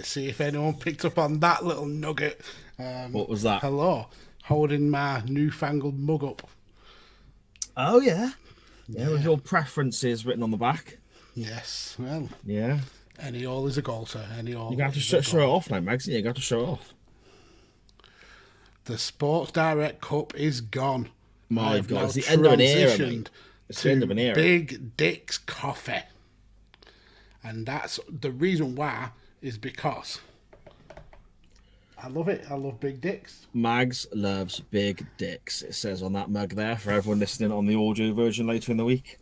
see if anyone picked up on that little nugget. What was that? Hello, holding my newfangled mug up. Oh, yeah. Yeah, with your preferences written on the back. Yes, well, Yeah. any all is a goal, sir. Any all. You're going to have to show it off now, Mags. You're going to have to show it off. The Sports Direct Cup is gone. My God, it's the end of an era, mate. It's the end of an era. Big Dick's Coffee. And that's the reason why is because I love it. I love Big Dicks. Mags loves big dicks. It says on that mug there for everyone listening on the audio version later in the week.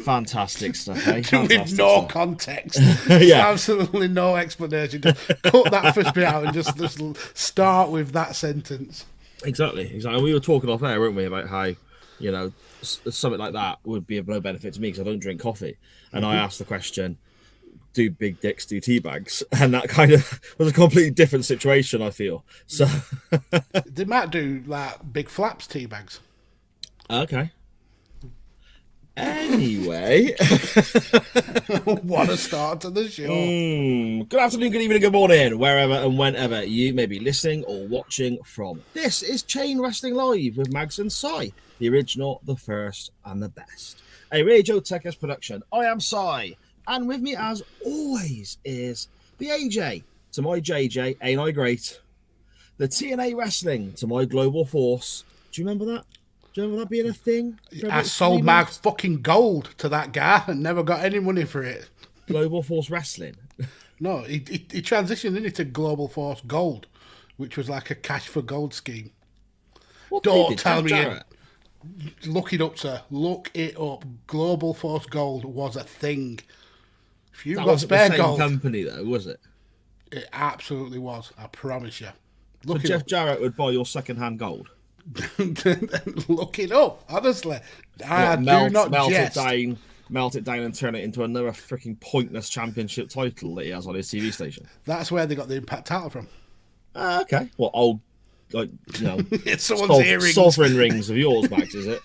Fantastic stuff, eh? With no context. Yeah. Absolutely no explanation. Just cut that first bit out and just start with that sentence. Exactly. We were talking off there, weren't we, about how, you know, something like that would be of no benefit to me because I don't drink coffee. And I asked the question, do big dicks do tea bags? And that kind of was a completely different situation, I feel. So they might do like big flaps tea bags. Okay. Anyway, what a start to the show. Good afternoon, good evening, good morning, wherever and whenever you may be listening or watching from. This is Chain Wrestling Live with Mags and Sai, the original, the first, and the best. A Radio Techers production. I am Sai, and with me, as always, is the AJ to my JJ, ain't I great? The TNA Wrestling to my Global Force. Do you remember that? Do you remember that being a thing? I sold my fucking gold to that guy and never got any money for it. Global Force Wrestling? No, he transitioned into Global Force Gold, which was like a cash for gold scheme. Don't tell me. Look it up, sir. Look it up. Global Force Gold was a thing. If you got spare gold, company though, was it? It absolutely was. I promise you. So Jeff Jarrett would buy your second-hand gold. Look it up, honestly. I do not jest. Melt it down and turn it into another freaking pointless championship title that he has on his TV station. That's where they got the Impact title from. Okay. Well, old, like, you know, it's someone's earrings. Sovereign rings of yours, Max, is it?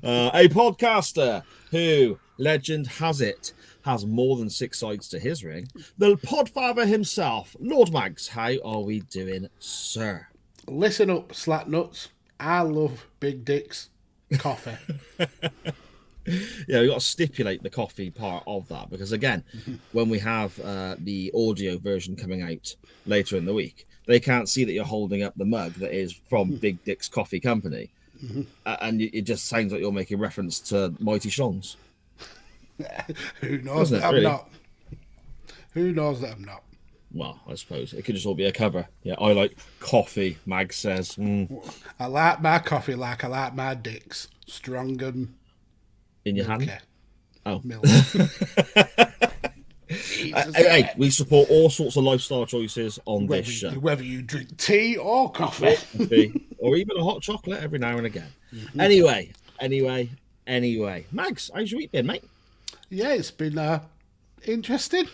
A podcaster who, legend has it, has more than 6 sides to his ring. The podfather himself, Lord Mags. How are we doing, sir? Listen up, slat nuts. I love big dicks coffee. Yeah, we've got to stipulate the coffee part of that because, again, when we have the audio version coming out later in the week, they can't see that you're holding up the mug that is from Big Dick's Coffee Company. And it just sounds like you're making reference to Mighty Schlongs. Who knows that I'm not? Who knows that I'm not? Well, I suppose it could just all be a cover. Yeah, I like coffee, Mag says. I like my coffee like I like my dicks. Strong and... In your hand? Oh. Hey, we support all sorts of lifestyle choices on this show. Whether you drink tea or coffee. Or even a hot chocolate every now and again. Anyway. Mags, how's your week been, mate? Yeah, it's been interesting.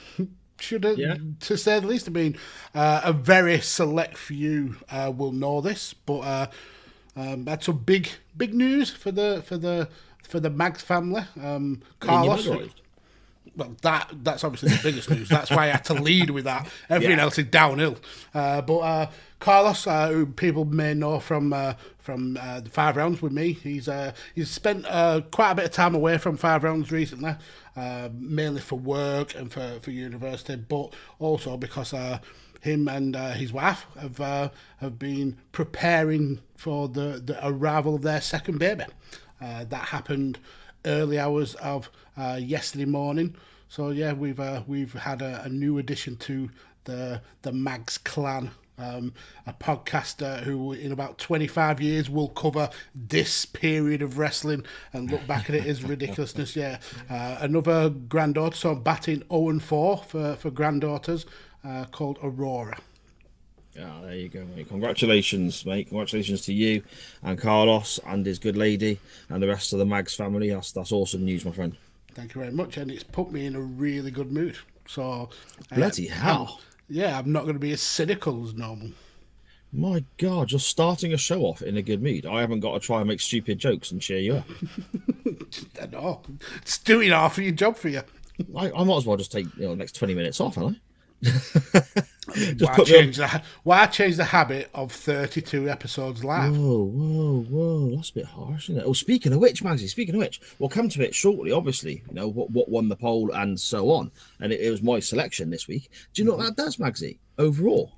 To say the least. I mean, a very select few will know this, but had some big news for the Mags family. Carlos. Well, that's obviously the biggest news. That's why I had to lead with that. Everything else is downhill. But Carlos, who people may know from the 5 rounds with me, he's spent quite a bit of time away from 5 rounds recently, mainly for work and for university, but also because him and his wife have been preparing for the arrival of their second baby. That happened early hours of yesterday morning. So yeah, we've had a new addition to the Mags clan, a podcaster who in about 25 years will cover this period of wrestling and look back at it as ridiculousness. Yeah, another granddaughter, so batting 0-4 for granddaughters, called Aurora. Yeah, there you go, mate. Congratulations, mate. Congratulations to you and Carlos and his good lady and the rest of the Mags family. That's awesome news, my friend. Thank you very much, and it's put me in a really good mood. So, bloody hell. I'm not going to be as cynical as normal. My God, you're starting a show off in a good mood. I haven't got to try and make stupid jokes and cheer you up. I know. It's doing half of your job for you. I might as well just take the next 20 minutes off, haven't I? Just Why put me on. change the habit of 32 episodes live? Whoa, that's a bit harsh, isn't it? Oh, speaking of which, Magsy, we'll come to it shortly, obviously, what won the poll and so on. And it was my selection this week. Do you know what that does, Magsy? Overall,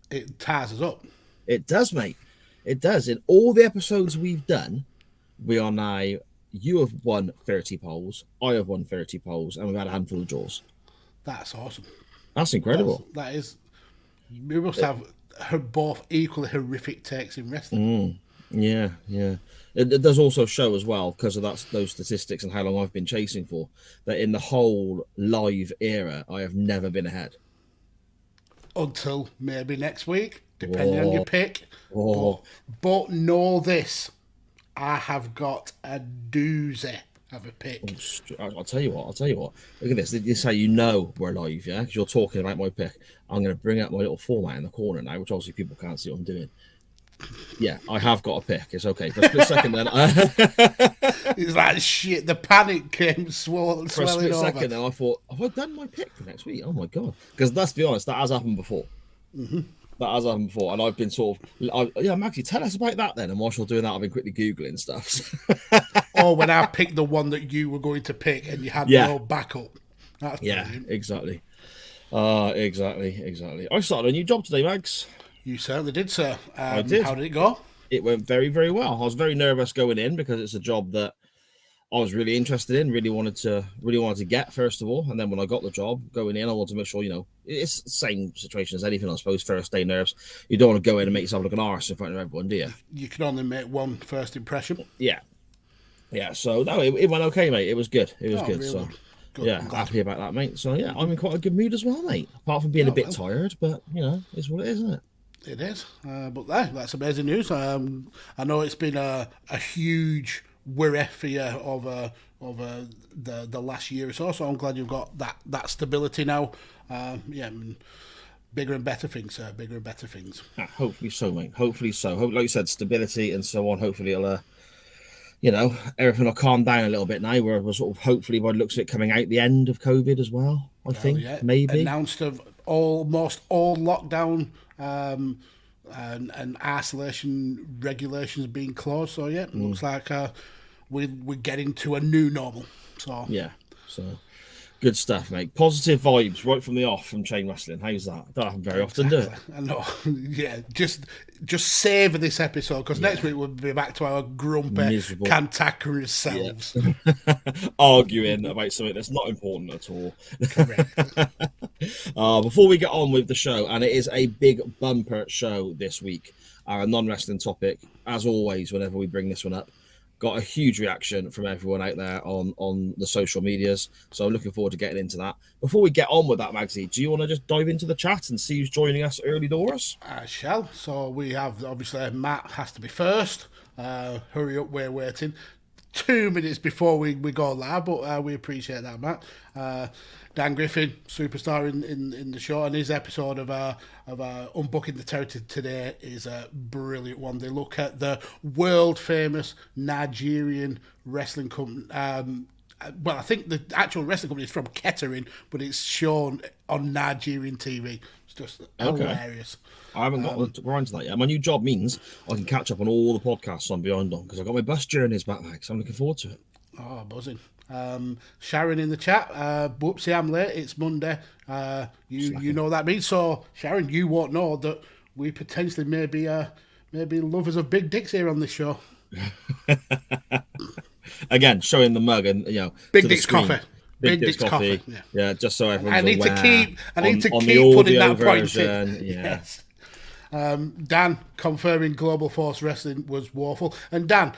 It ties us up. it does, mate. It does. In all the episodes we've done, we are now, you have won 30 polls, I have won 30 polls, and we've had a handful of draws. That's awesome. That's incredible. That is. We must have both equally horrific takes in wrestling. Yeah. It does also show as well, because of those statistics and how long I've been chasing for, that in the whole live era, I have never been ahead. Until maybe next week, depending on your pick. Oh. But know this, I have got a doozy of a pick. I'll tell you what. Look at this. This is how you know we're live, yeah? Because you're talking about my pick. I'm going to bring up my little format in the corner now, which obviously people can't see what I'm doing. Yeah, I have got a pick. It's okay. For a split second, then. It's like shit. The panic came swelling For a split over. second, then I thought, have I done my pick for next week? Oh my god! Because let's be honest, that has happened before. That has happened before, and I've been sort of, Maggie, tell us about that then. And whilst you're doing that, I've been quickly googling stuff. Or when I picked the one that you were going to pick, and you had no backup. That's brilliant. Exactly. Exactly. I started a new job today, Mags. You certainly did, sir. I did. How did it go? It went very, very well. I was very nervous going in because it's a job that I was really interested in, really wanted to get, first of all. And then when I got the job going in, I wanted to make sure, it's the same situation as anything, I suppose. First day nerves. You don't want to go in and make yourself look an arse in front of everyone, do you? You can only make one first impression. Yeah. So no, it went okay, mate. It was good. It was good. Really So good. yeah, happy about that, mate. So yeah, I'm in quite a good mood as well, mate. Apart from being a bit tired, but it's what it is, isn't it? It is. But that's amazing news. I know it's been a huge worry for you over the last year or so I'm glad you've got that stability now. Bigger and better things, sir. Bigger and better things. Hopefully so, mate. Hopefully so. Like you said, stability and so on. Hopefully it'll everything will calm down a little bit now. We're sort of, hopefully, by the looks of it, coming out the end of COVID as well. I think maybe announced of almost all lockdown and isolation regulations being closed. So looks like we're getting to a new normal. So so good stuff, mate. Positive vibes right from the off from chain wrestling. How's that? Don't happen very often, do it? I know. Yeah, just savour this episode, because next week we'll be back to our grumpy, miserable, cantankerous selves. Arguing about something that's not important at all. Correct. Before we get on with the show, and it is a big bumper show this week, our non-wrestling topic, as always, whenever we bring this one up, got a huge reaction from everyone out there on the social medias. So I'm looking forward to getting into that. Before we get on with that, Magsy, do you want to just dive into the chat and see who's joining us early doors? I shall. So we have, obviously, Matt has to be first. Hurry up, we're waiting. 2 minutes before we go live, but we appreciate that, Matt. Dan Griffin, superstar in the show, and his episode of Unbooking the Territory today is a brilliant one. They look at the world famous Nigerian wrestling company. Well, I think the actual wrestling company is from Kettering, but it's shown on Nigerian TV. It's just hilarious. I haven't got around to that yet. My new job means I can catch up on all the podcasts I'm behind on, because I've got my bus journeys back, Max. I'm looking forward to it. Oh, buzzing. Sharon in the chat. Whoopsie, I'm late. It's Monday. You know what that means. So, Sharon, you won't know that we potentially may be lovers of big dicks here on this show. Again, showing the mug and big dicks coffee. Big Dick's coffee. Yeah, just so everyone's I need aware. I need to on keep putting that version, point in. Yeah. Yes. Dan confirming Global Force Wrestling was woeful. And Dan,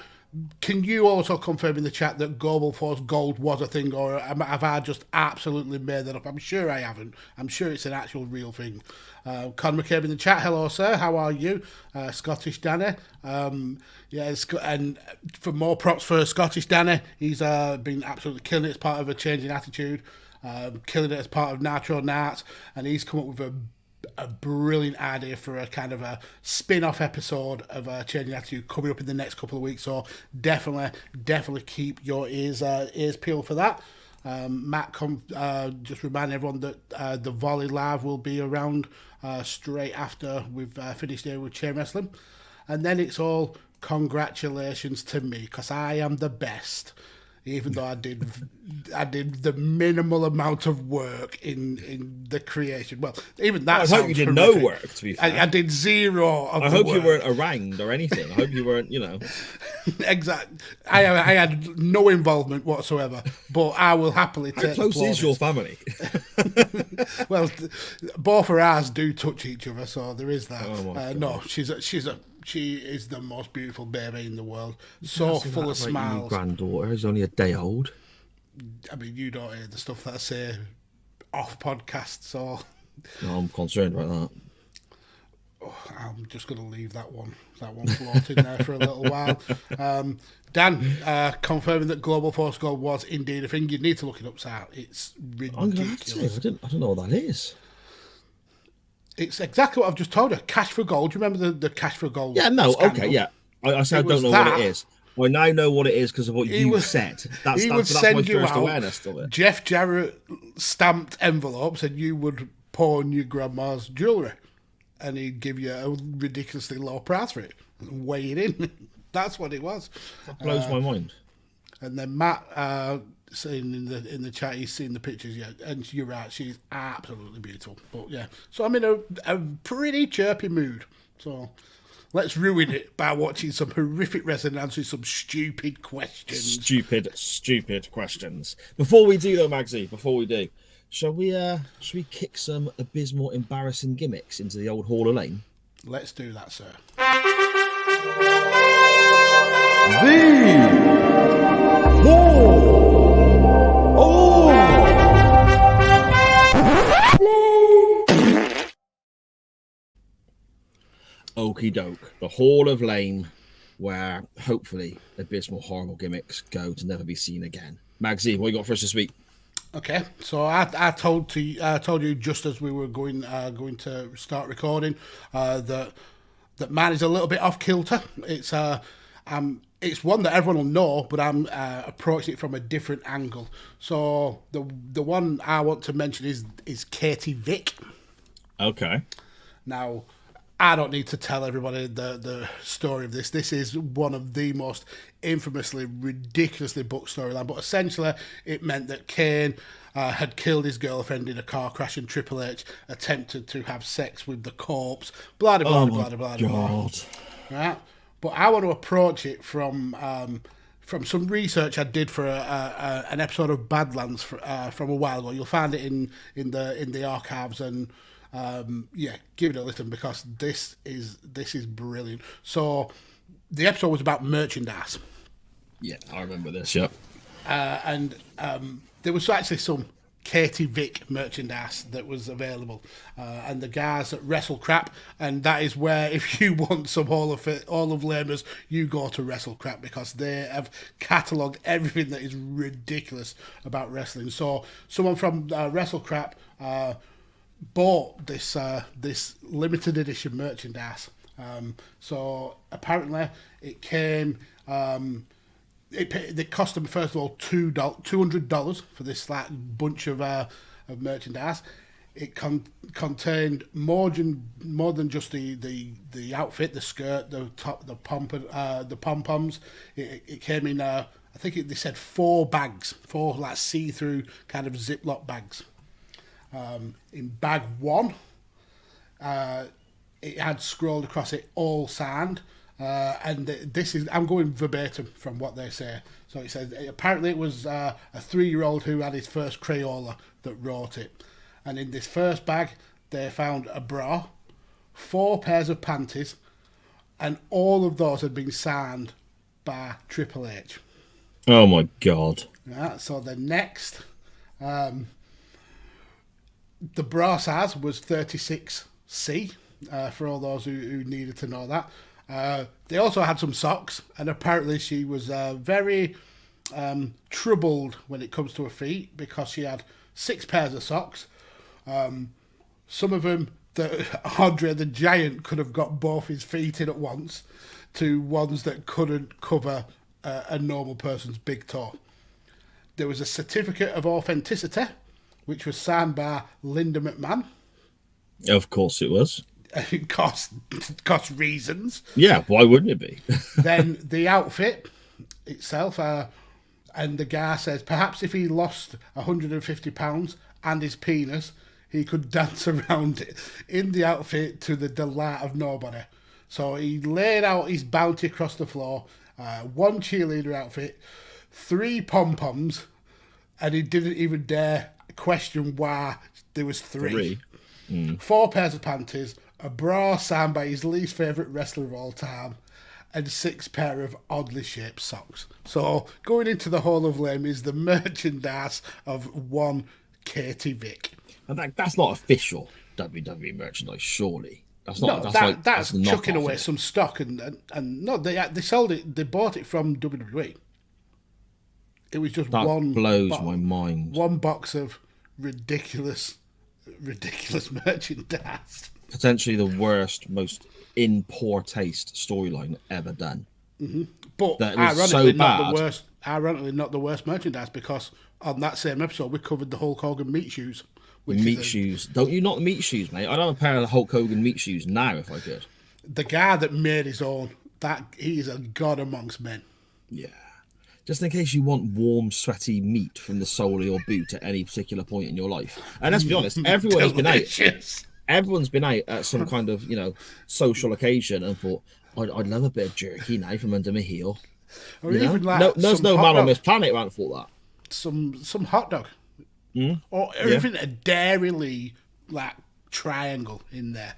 can you also confirm in the chat that Global Force Gold was a thing, or have I just absolutely made that up? I'm sure I haven't. I'm sure it's an actual real thing. Con McCabe in the chat. Hello, sir. How are you? Scottish Danny. And for more props for Scottish Danny, he's been absolutely killing it as part of a changing attitude, killing it as part of Nitro Nights, and he's come up with a brilliant idea for a kind of a spin-off episode of Changing Attitude coming up in the next couple of weeks. So definitely keep your ears peeled for that. Matt just remind everyone that the Volley Live will be around straight after we've finished here with Chain Wrestling. And then it's all congratulations to me, because I am the best. Even though I did the minimal amount of work in the creation. Well, even that. I hope you did horrific. No work. To be fair, I did zero. I hope you weren't harangued or anything. I hope you weren't. Exactly. I had no involvement whatsoever. But I will happily take. How close is your family? Well, both of ours do touch each other, so there is that. Oh no, she is the most beautiful baby in the world. So full of smiles. Your granddaughter is only a day old. I mean, you don't hear the stuff that I say off podcast, so No, I'm concerned about that. I'm just going to leave that one floating there for a little while. Dan, confirming that Global Force Gold was indeed a thing. You need to look it up, Sal. It's ridiculous. I'm going to have to. I don't know what that is. It's exactly what I've just told her. Cash for Gold. Do you remember the Cash for Gold? Yeah, no, scandal? okay, yeah. I said I don't know what it is. I now know what it is because of what you said. That's my first awareness of it. Jeff Jarrett stamped envelopes, and you would pawn your grandma's jewellery, and he'd give you a ridiculously low price for it and weigh it in. That's what it was. That blows my mind. And then Matt saying in the chat he's seen the pictures, yeah, and you're right, she's absolutely beautiful. But yeah, so I'm in a pretty chirpy mood. So let's ruin it by watching some horrific wrestling and answering some stupid questions. Stupid questions. Before we do though, Magsy, shall we kick some abysmal, embarrassing gimmicks into the old Hall of Lane? Let's do that, sir. Okie doke. The Hall of Lame, where hopefully abysmal, horrible gimmicks go to never be seen again. Magsy, what you got for us this week? Okay, so I told you just as we were going to start recording that man is a little bit off kilter. It's one that everyone will know, but I'm approaching it from a different angle. So the one I want to mention is Katie Vick. Okay. Now, I don't need to tell everybody the story of this. This is one of the most infamously, ridiculously booked storyline. But essentially, it meant that Kane had killed his girlfriend in a car crash, and Triple H attempted to have sex with the corpse. Blah blah blah blah blah blah. Right, but I want to approach it from some research I did for an episode of Badlands from a while ago. You'll find it in the archives and. Give it a listen because this is brilliant. So the episode was about merchandise. Yeah, I remember this. Yep. And there was actually some Katie Vick merchandise that was available, and the guys at Wrestle Crap, and that is where if you want some all of lamers, you go to Wrestle Crap because they have catalogued everything that is ridiculous about wrestling. So someone from Wrestle Crap. Bought this limited edition merchandise. So apparently it came. It cost them first of all $200 for this bunch of merchandise. It contained more than just the outfit, the skirt, the top, the pom poms. It came in. I think they said 4 bags, 4 like see-through kind of Ziploc bags. In bag 1, it had scrolled across it all signed, and I'm going verbatim from what they say. So it says apparently it was a 3-year-old who had his first Crayola that wrote it, and in this first bag they found a bra, 4 pairs of panties, and all of those had been signed by Triple H. Oh my god! Right, so the next. The bra size was 36C, for all those who needed to know that. They also had some socks, and apparently she was very troubled when it comes to her feet because she had 6 pairs of socks. Some of them that Andre the Giant could have got both his feet in at once, to ones that couldn't cover a normal person's big toe. There was a certificate of authenticity, which was signed by Linda McMahon. Of course it was. cost reasons. Yeah, why wouldn't it be? Then the outfit itself, and the guy says perhaps if he lost £150 and his penis, he could dance around it in the outfit to the delight of nobody. So he laid out his bounty across the floor, one cheerleader outfit, 3 pom-poms, and he didn't even dare question why there was 3. 4 pairs of panties, a bra signed by his least favourite wrestler of all time, and 6 pair of oddly shaped socks. So going into the Hall of Fame is the merchandise of one Katie Vick. And that's not official WWE merchandise, surely. That's not. No, that's chucking away some stock, and no, they sold it. They bought it from WWE. It was just that one. Blows my mind. One box of ridiculous merchandise. Potentially the worst, most in poor taste storyline ever done. Mm-hmm. But that ironically, so not the worst. Ironically, not the worst merchandise, because on that same episode we covered the Hulk Hogan meat shoes. Meat shoes. Don't you not meat shoes, mate? I'd have a pair of Hulk Hogan meat shoes now if I could. The guy that made his own, he is a god amongst men. Yeah. Just in case you want warm, sweaty meat from the sole of your boot at any particular point in your life. And let's be honest, everyone has been out. Everyone's been out at some kind of, social occasion and thought, I'd love a bit of jerky now from under my heel. Or even like there's no man on this planet who hasn't thought that. Some hot dog. Or even a Dairy like triangle in there.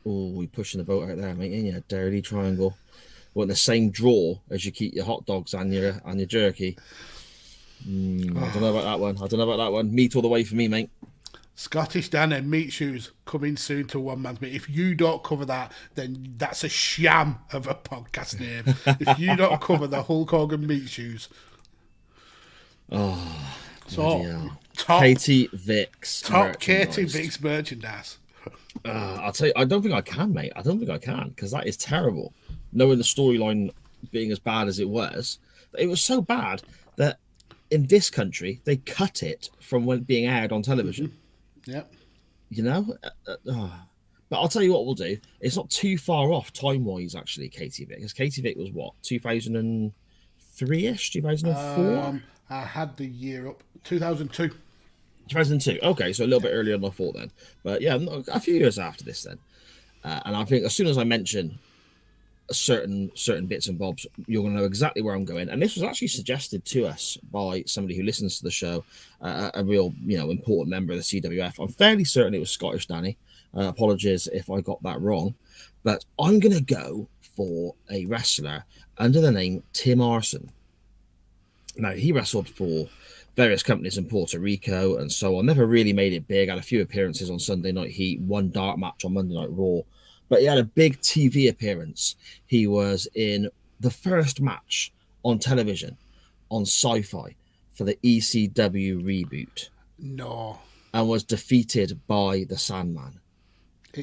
Oh, we're pushing the boat out there, mate. Ain't you? Dairy triangle. Well, in the same drawer as you keep your hot dogs and your jerky. I don't know about that one. Meat all the way for me, mate. Scottish Dan and meat shoes coming soon to One Man's Meat. If you don't cover that, then that's a sham of a podcast name. If you don't cover the Hulk Hogan meat shoes. Oh, so Katie Vick's top Katie Vick's merchandise. I'll tell you, I don't think I can, mate. I don't think I can, because that is terrible. Knowing the storyline being as bad as it was so bad that in this country they cut it from when being aired on television. Yep. But I'll tell you what we'll do. It's not too far off time-wise, actually, Katie Vick. Because Katie Vick was what, 2003-ish, 2004? I had the year up, 2002. 2002. Okay, so a little bit earlier than I thought then. But yeah, a few years after this then. And I think as soon as I mention certain bits and bobs, you're going to know exactly where I'm going. And this was actually suggested to us by somebody who listens to the show, a real important member of the CWF. I'm fairly certain it was Scottish Danny. Apologies if I got that wrong, but I'm going to go for a wrestler under the name Tim Arson. Now, he wrestled for various companies in Puerto Rico and so on. Never really made it big. Had a few appearances on Sunday Night Heat, one dark match on Monday Night Raw. But he had a big TV appearance. He was in the first match on television on Sci-Fi for the ECW reboot. No. And was defeated by the Sandman.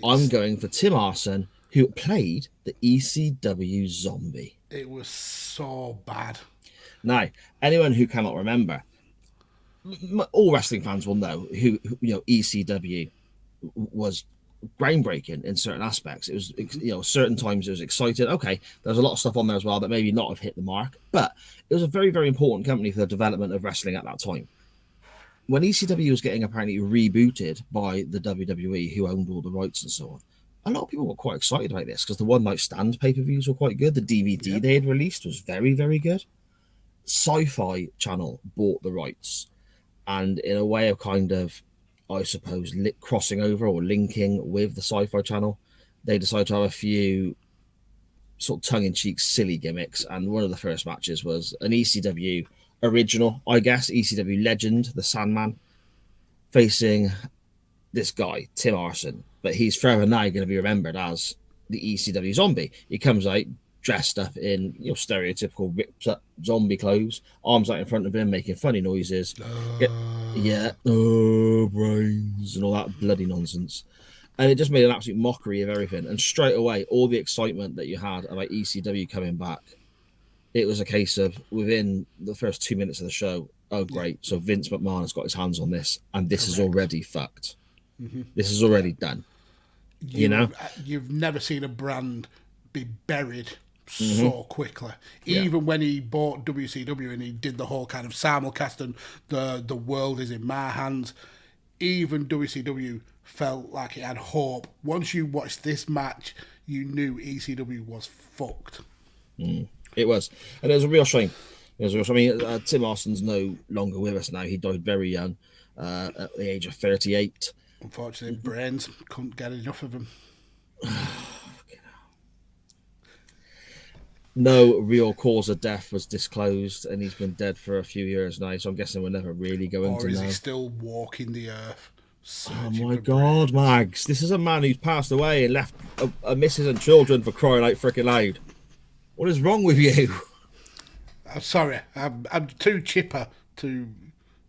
I'm going for Tim Arson, who played the ECW Zombie. It was so bad. Now, anyone who cannot remember, all wrestling fans will know who ECW was groundbreaking in certain aspects. It was, certain times it was exciting. Okay, there's a lot of stuff on there as well that maybe not have hit the mark, but it was a very, very important company for the development of wrestling at that time. When ECW was getting apparently rebooted by the WWE, who owned all the rights and so on, a lot of people were quite excited about this because the One Night Stand pay-per-views were quite good. The DVD they had released was very, very good. Sci-Fi Channel bought the rights, and in a way of kind of, I suppose, crossing over or linking with the Sci-Fi Channel, they decided to have a few sort of tongue-in-cheek silly gimmicks, and one of the first matches was an ECW original, I guess, ECW legend, the Sandman, facing this guy, Tim Arson, but he's forever now going to be remembered as the ECW Zombie. He comes out dressed up in stereotypical ripped up zombie clothes, arms out in front of him, making funny noises. Brains and all that bloody nonsense. And it just made an absolute mockery of everything. And straight away, all the excitement that you had about ECW coming back, it was a case of within the first 2 minutes of the show, oh, great. So Vince McMahon has got his hands on this, and this is Correct. already fucked. This is already done. You know? You've never seen a brand be buried so quickly. Even when he bought WCW and he did the whole kind of simulcast and the world is in my hands, even WCW felt like it had hope. Once you watched this match, you knew ECW was fucked. It was. And it was a real shame. I mean, Tim Austin's no longer with us now. He died very young, at the age of 38. Unfortunately, brains couldn't get enough of him. No real cause of death was disclosed, and he's been dead for a few years now, so I'm guessing we're never really going to know. Or is he still walking the earth? Oh my God, Mags. This is a man who's passed away and left a missus and children, for crying out freaking loud. What is wrong with you? I'm sorry. I'm too chipper to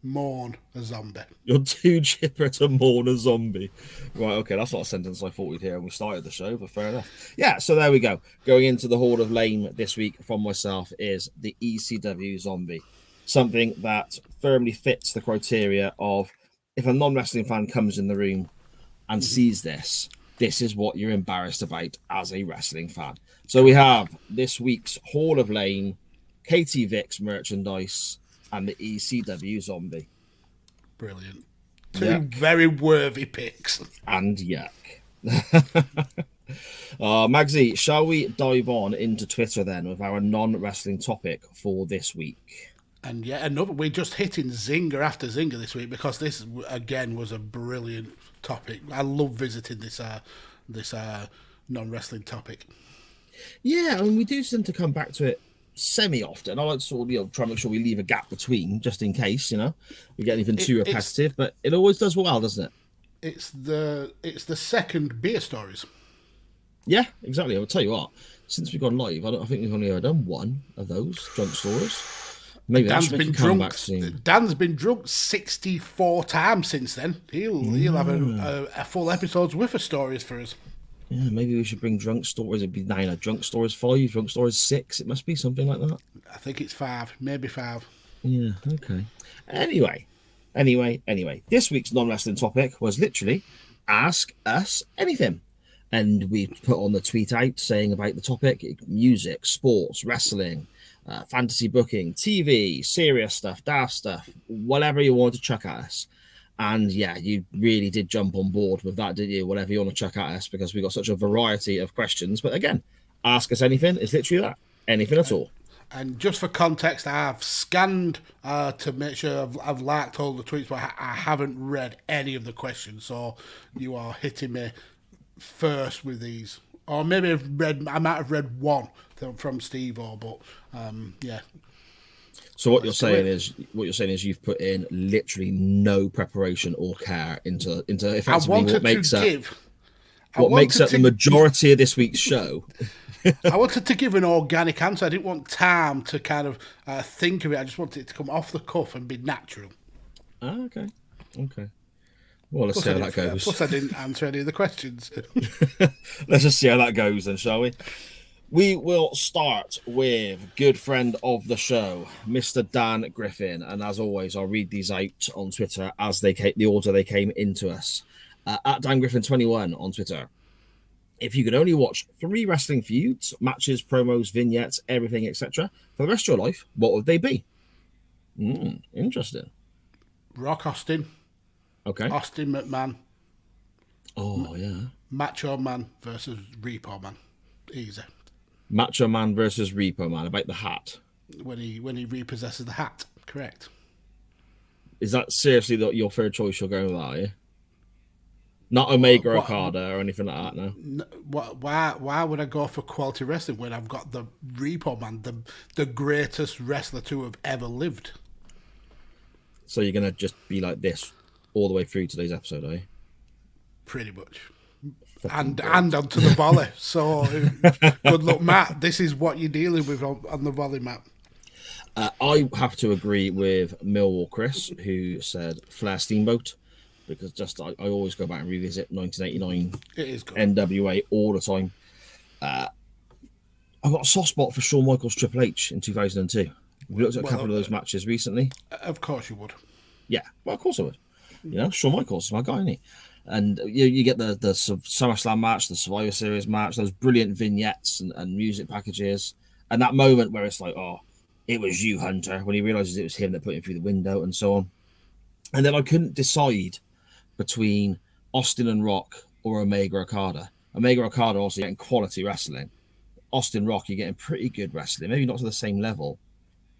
mourn a zombie. You're too chipper to mourn a zombie. Right, okay, that's not a sentence I thought we'd hear when we started the show, but fair enough. Yeah, so there we go. Going into the Hall of Lame this week from myself is the ECW zombie. Something that firmly fits the criteria of, if a non-wrestling fan comes in the room and sees this, this is what you're embarrassed about as a wrestling fan. So we have this week's Hall of Lame, Katie Vick's merchandise, and the ECW zombie. Brilliant. Two very worthy picks. And yuck. Magsy, shall we dive on into Twitter then with our non-wrestling topic for this week? And yet another, we're just hitting zinger after zinger this week, because this again was a brilliant topic. I love visiting this non-wrestling topic. Yeah, I mean, we do tend to come back to it semi-often. I like to sort of, try and make sure we leave a gap between, just in case, we get anything too repetitive, but it always does well, doesn't it? It's the second beer stories. Yeah, exactly. I will tell you what, since we've gone live, I think we've only ever done one of those drunk stories. Maybe Dan's been drunk. Dan's been drunk 64 times since then. He'll have a full episode's worth of stories for us. Yeah, maybe we should bring drunk stories. It'd be 9, drunk stories 5, drunk stories 6. It must be something like that. I think it's 5, maybe 5. Yeah, okay. Anyway. This week's non-wrestling topic was literally Ask Us Anything. And we put on the tweet out saying about the topic: music, sports, wrestling, fantasy booking, TV, serious stuff, daft stuff, whatever you want to chuck at us. And yeah, you really did jump on board with that, didn't you? Whatever you want to chuck at us, because we got such a variety of questions. But again, Ask Us Anything is literally that. Anything at all. And just for context, I've scanned to make sure I've liked all the tweets, but I haven't read any of the questions. So you are hitting me first with these. Or maybe I might have read one from Steve, but yeah. So what you're saying is you've put in literally no preparation or care into effectively what makes up the majority of this week's show. I wanted to give an organic answer. I didn't want time to kind of think of it. I just wanted it to come off the cuff and be natural. Okay. Well, let's see how that goes. Plus, I didn't answer any of the questions. Let's just see how that goes then, shall we? We will start with good friend of the show, Mr. Dan Griffin. And as always, I'll read these out on Twitter as the order they came into us. At Dan Griffin 21 on Twitter. If you could only watch 3 wrestling feuds, matches, promos, vignettes, everything, etc., for the rest of your life, what would they be? Interesting. Rock Austin. Okay. Austin McMahon. Oh, yeah. Macho Man versus Repo Man. Easy. Macho Man versus Repo Man, about the hat. When he repossesses the hat, correct. Is that seriously your third choice you're going with that, are you? Not Omega Okada or anything like that, no? Why would I go for quality wrestling when I've got the Repo Man, the greatest wrestler to have ever lived? So you're going to just be like this all the way through today's episode, are you? Pretty much. And onto the volley. So good luck, Matt. This is what you're dealing with on the volley, Matt. I have to agree with Millwall Chris, who said Flair Steamboat, because I always go back and revisit 1989 it is good. NWA all the time. I've got a soft spot for Shawn Michaels Triple H in 2002. We looked at a couple of those matches recently. Of course you would. Yeah, well, of course I would. You know, Shawn Michaels is my guy, isn't he? And you get the SummerSlam match, the Survivor Series match, those brilliant vignettes and music packages, and that moment where it's like, oh, it was you, Hunter, when he realizes it was him that put him through the window and so on. And then I couldn't decide between Austin and Rock or Omega Okada. Omega Okada also getting quality wrestling. Austin Rock, you're getting pretty good wrestling, maybe not to the same level,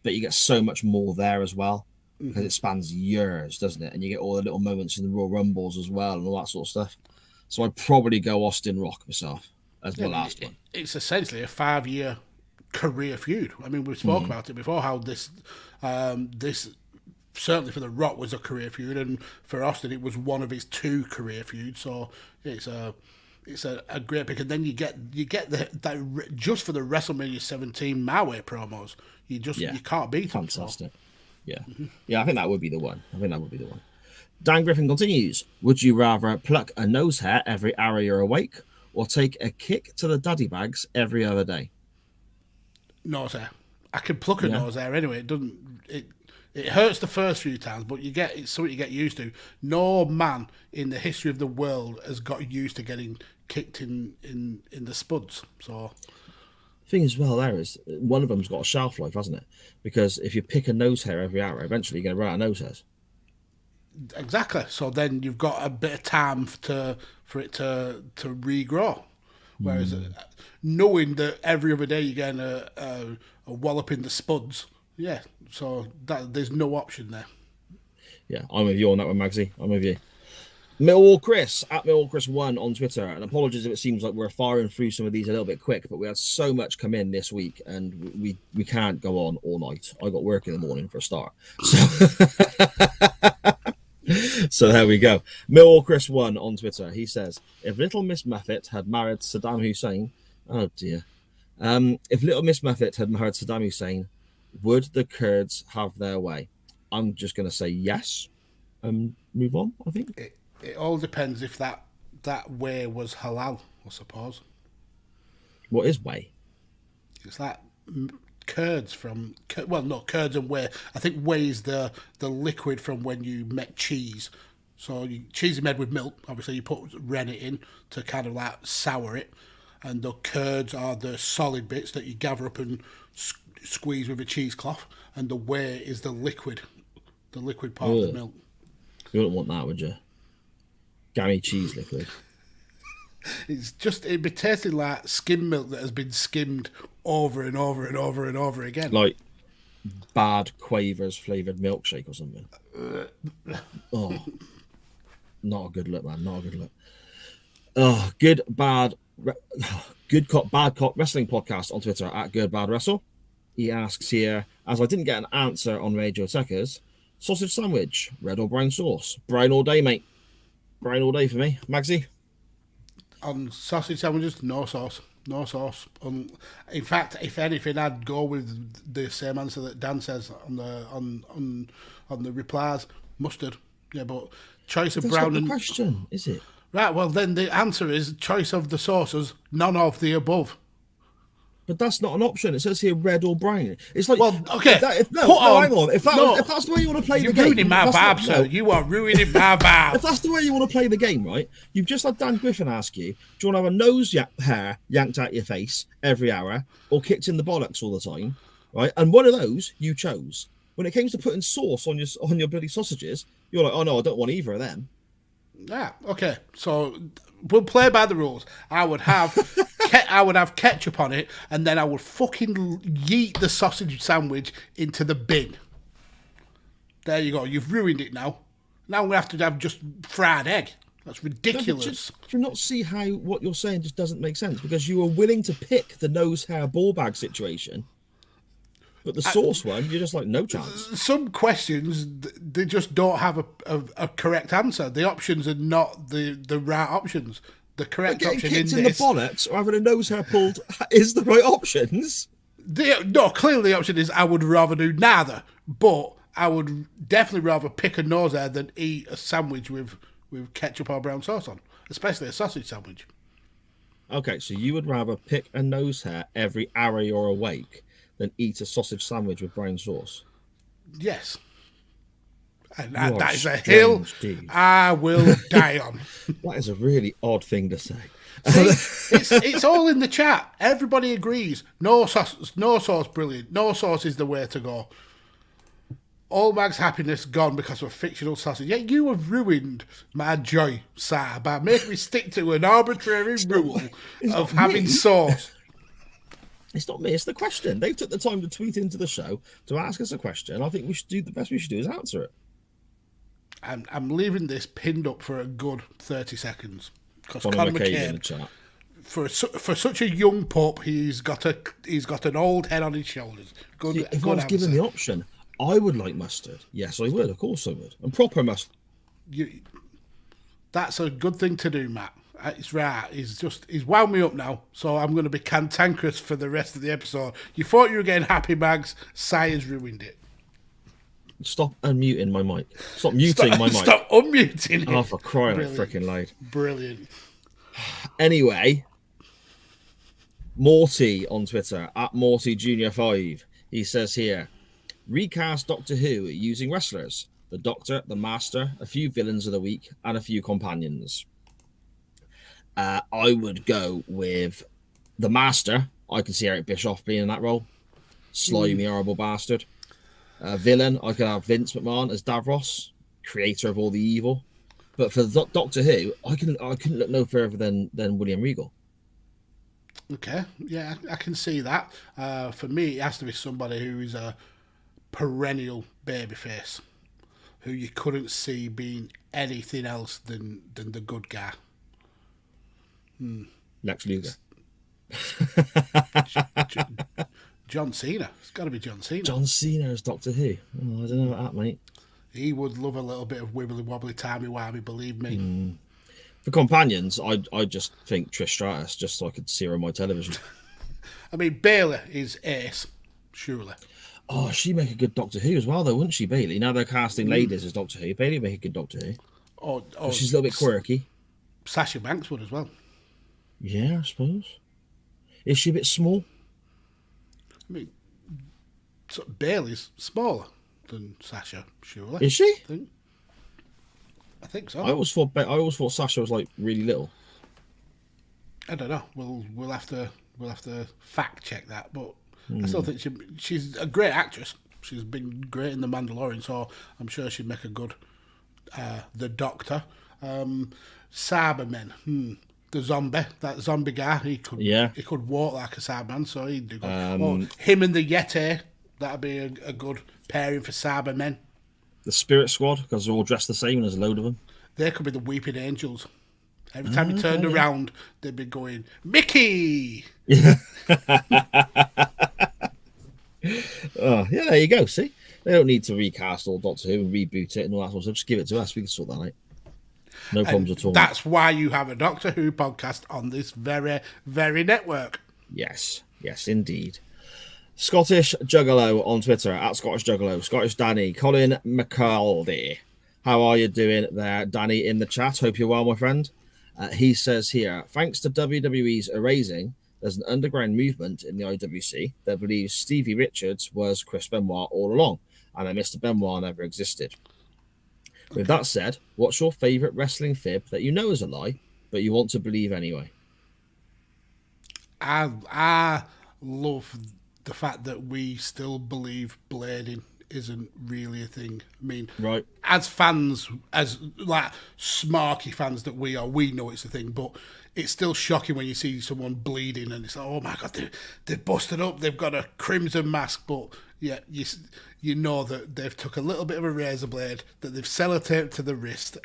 but you get so much more there as well. Because it spans years, doesn't it? And you get all the little moments in the Royal Rumbles as well and all that sort of stuff. So I'd probably go Austin Rock myself as my last one. It's essentially a 5-year career feud. I mean, we've spoken about it before, how this certainly for The Rock was a career feud, and for Austin it was one of his 2 career feuds. So it's a great pick. And then you get that just for the WrestleMania 17 Maui promos. You can't beat them. Fantastic. Yeah. Yeah, I think that would be the one. Dan Griffin continues. Would you rather pluck a nose hair every hour you're awake or take a kick to the daddy bags every other day? Nose hair. I can pluck a nose hair anyway. It doesn't. It hurts the first few times, but it's something you get used to. No man in the history of the world has got used to getting kicked in the spuds. So Thing as well there is one of them's got a shelf life, hasn't it? Because if you pick a nose hair every hour, eventually you're going to run out of nose hairs. Exactly. So then you've got a bit of time for it to regrow. Whereas knowing that every other day you're getting a wallop in the spuds, so there's no option there. Yeah, I'm with you on that one, Magsy. I'm with you. Millwall Chris at Millwall Chris 1 on Twitter, and apologies if it seems like we're firing through some of these a little bit quick, but we had so much come in this week and we can't go on all night. I got work in the morning for a start. So there we go. Millwall Chris 1 on Twitter. He says, if Little Miss Muffet had married Saddam Hussein, oh dear. If Little Miss Muffet had married Saddam Hussein, would the Kurds have their way? I'm just going to say yes and move on, I think. It all depends if that way was halal, I suppose. What is whey? It's like curds curds and whey. I think whey is the liquid from when you make cheese. So cheese is made with milk. Obviously, you put rennet in to kind of like sour it. And the curds are the solid bits that you gather up and squeeze with a cheesecloth. And the whey is the liquid part of the milk. You wouldn't want that, would you? Gammy cheese liquid. It'd be tasting like skim milk that has been skimmed over and over and over and over again. Like bad Quavers flavoured milkshake or something. Oh, not a good look, man. Not a good look. Oh, bad cop wrestling podcast on Twitter at Good Bad Wrestle. He asks here, as I didn't get an answer on Radio Techers, sausage sandwich, red or brown sauce? Brown all day, mate. Brown all day for me. Magsy? On sausage sandwiches, no sauce. No sauce. In fact, if anything, I'd go with the same answer that Dan says on the replies. Mustard. Yeah, but choice of brown and... That's not the question, is it? Right, well, then the answer is choice of the sauces, none of the above. But that's not an option. It says here red or brown. It's like, well, okay. Hang on. If that's the way you want to play the game, you're ruining my vibe, sir. You are ruining my vibe. If that's the way you want to play the game, right? You've just had Dan Griffin ask you, do you want to have a nose hair yanked out your face every hour, or kicked in the bollocks all the time, right? And one of those you chose. When it came to putting sauce on your bloody sausages, you're like, oh no, I don't want either of them. Yeah, okay. So we'll play by the rules. I would have ketchup on it, and then I would fucking yeet the sausage sandwich into the bin. There you go. You've ruined it now. Now I'm going to have just fried egg. That's ridiculous. Do you not see how what you're saying just doesn't make sense? Because you were willing to pick the nose hair ball bag situation. But the sauce one, you're just like, no chance. Some questions, they just don't have a correct answer. The options are not the right options. The correct option in this... in the bollocks or having a nose hair pulled is the right options. No, clearly the option is I would rather do neither. But I would definitely rather pick a nose hair than eat a sandwich with ketchup or brown sauce on. Especially a sausage sandwich. Okay, so you would rather pick a nose hair every hour you're awake than eat a sausage sandwich with brown sauce? Yes. And You are that is a strange hill dude. I will die on. That is a really odd thing to say. See, it's all in the chat. Everybody agrees. No sauce, brilliant. No sauce is the way to go. All Mag's happiness gone because of a fictional sausage. Yet you have ruined my joy, sir, by making me stick to an arbitrary rule of having sauce. It's not me, it's the question. They took the time to tweet into the show to ask us a question. I think we should do the best we should do is answer it. I'm leaving this pinned up for a good 30 seconds. Because Conor Conor McCabe in the McCabe, chat. for such a young pup, he's got an old head on his shoulders. Good. See, if good I was given answer. the option, I would like mustard. Yes, I would. Of course I would. And proper mustard. That's a good thing to do, Matt. It's right. He's wound me up now, so I'm going to be cantankerous for the rest of the episode. You thought you were getting happy, Mags. Si's ruined it. Stop unmuting my mic. Stop muting my mic. Stop unmuting it. Oh, for crying out Brilliant. freaking loud. Brilliant. Anyway, Morty on Twitter, at Morty Junior 5. He says here, recast Doctor Who using wrestlers. The Doctor, the Master, a few villains of the week, and a few companions. I would go with the Master. I can see Eric Bischoff being in that role. Slimy, horrible bastard. Villain, I could have Vince McMahon as Davros, creator of all the evil. But for Doctor Who, I couldn't look no further than William Regal. Okay, yeah, I can see that. For me, it has to be somebody who is a perennial babyface, who you couldn't see being anything else than the good guy. Lex Luger. John Cena. It's got to be John Cena. John Cena as Doctor Who. Oh, I don't know about that, mate. He would love a little bit of wibbly wobbly, timey wimey, believe me. For companions, I just think Trish Stratus, just so I could see her on my television. I mean, Bailey is ace, surely. Oh, she'd make a good Doctor Who as well, though, wouldn't she, Bailey? Now they're casting ladies as Doctor Who. Bailey would make a good Doctor Who. Or she's a little bit quirky. Sasha Banks would as well. Yeah, I suppose. Is she a bit small? I mean, Bailey's smaller than Sasha, surely. Is she? I think so. I always thought Sasha was like really little. I don't know. We'll have to fact check that, but I still think she's a great actress. She's been great in The Mandalorian, so I'm sure she'd make a good the Doctor. Cybermen. The zombie guy, he could walk like a Cyberman, so he'd do good. Him and the Yeti, that'd be a good pairing for Cybermen. The Spirit Squad, because they're all dressed the same and there's a load of them. They could be the Weeping Angels. Every time he turned around, they'd be going, Mickey! Oh, yeah, there you go, see? They don't need to recast all Doctor Who and reboot it and all that sort of stuff. Just give it to us, we can sort that out. No problems at all. That's why you have a Doctor Who podcast on this very, very network. Yes, indeed. Scottish Juggalo on Twitter, at Scottish Juggalo, Scottish Danny, Colin McCaldy. How are you doing there, Danny, in the chat? Hope you're well, my friend. He says here, thanks to WWE's erasing, there's an underground movement in the IWC that believes Stevie Richards was Chris Benoit all along, and that Mr. Benoit never existed. With that said, what's your favourite wrestling fib that you know is a lie, but you want to believe anyway? I love the fact that we still believe blading isn't really a thing. I mean, right, as fans, as like smarky fans that we are, we know it's a thing, but it's still shocking when you see someone bleeding and it's like, oh my God, they've busted up, they've got a crimson mask, but yeah, you know that they've took a little bit of a razor blade that they've sellotaped to the wrist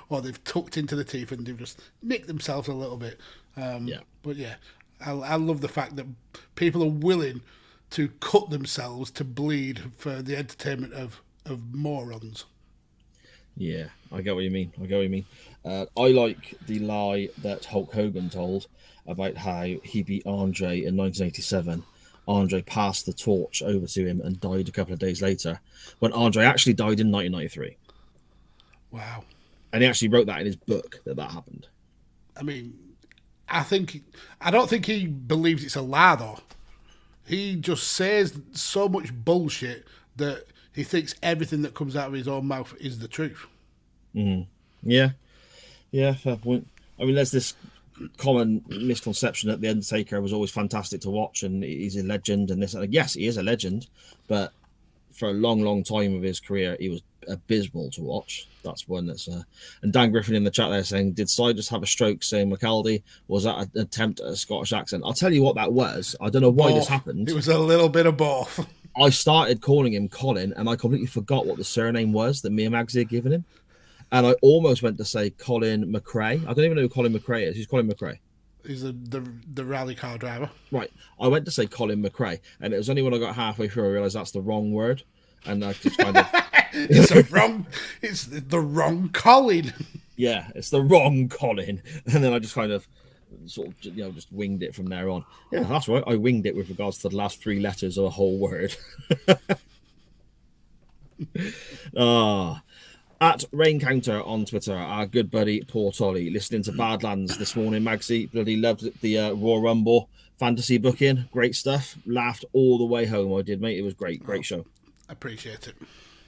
or they've tucked into the teeth and they've just nicked themselves a little bit. But yeah, I love the fact that people are willing to cut themselves to bleed for the entertainment of morons. Yeah, I get what you mean. I like the lie that Hulk Hogan told about how he beat Andre in 1987. Andre passed the torch over to him and died a couple of days later, when Andre actually died in 1993. Wow. And he actually wrote that in his book that happened. I mean, I don't think he believes it's a lie, though. He just says so much bullshit that he thinks everything that comes out of his own mouth is the truth. Yeah, fair point. I mean, there's this common misconception that the Undertaker was always fantastic to watch and he's a legend and this. Yes, he is a legend, but for a long time of his career, he was abysmal to watch. That's one that's and Dan Griffin in the chat there saying, did Cy just have a stroke saying McAldy? Was that an attempt at a Scottish accent? I'll tell you what that was. I don't know why this happened. It was a little bit of both. I started calling him Colin and I completely forgot what the surname was that me and Magsy had given him. And I almost went to say Colin McRae. I don't even know who Colin McRae is. Who's Colin McRae? He's the rally car driver. Right. I went to say Colin McRae, and it was only when I got halfway through I realised that's the wrong word. And I just kind of... It's the wrong Colin. Yeah, it's the wrong Colin. And then I just kind of sort of, just winged it from there on. Yeah, that's right. I winged it with regards to the last 3 letters of a whole word. At Rain Counter on Twitter, our good buddy Paul Tolley, listening to Badlands this morning. Magsy bloody loved the Royal Rumble fantasy booking. Great stuff. Laughed all the way home. I did, mate. It was great. Great show. Appreciate it.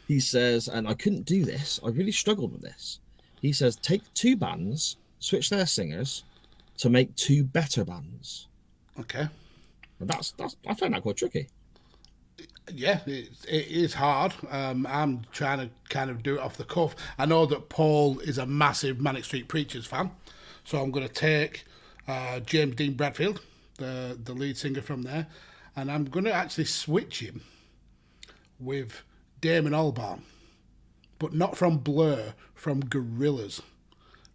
He says, and I couldn't do this. I really struggled with this. He says, take 2 bands, switch their singers to make 2 better bands. Okay. And that's I found that quite tricky. Yeah, it is hard. I'm trying to kind of do it off the cuff. I know that Paul is a massive Manic Street Preachers fan, so I'm going to take James Dean Bradfield, the lead singer from there, and I'm going to actually switch him with Damon Albarn, but not from Blur, from Gorillaz,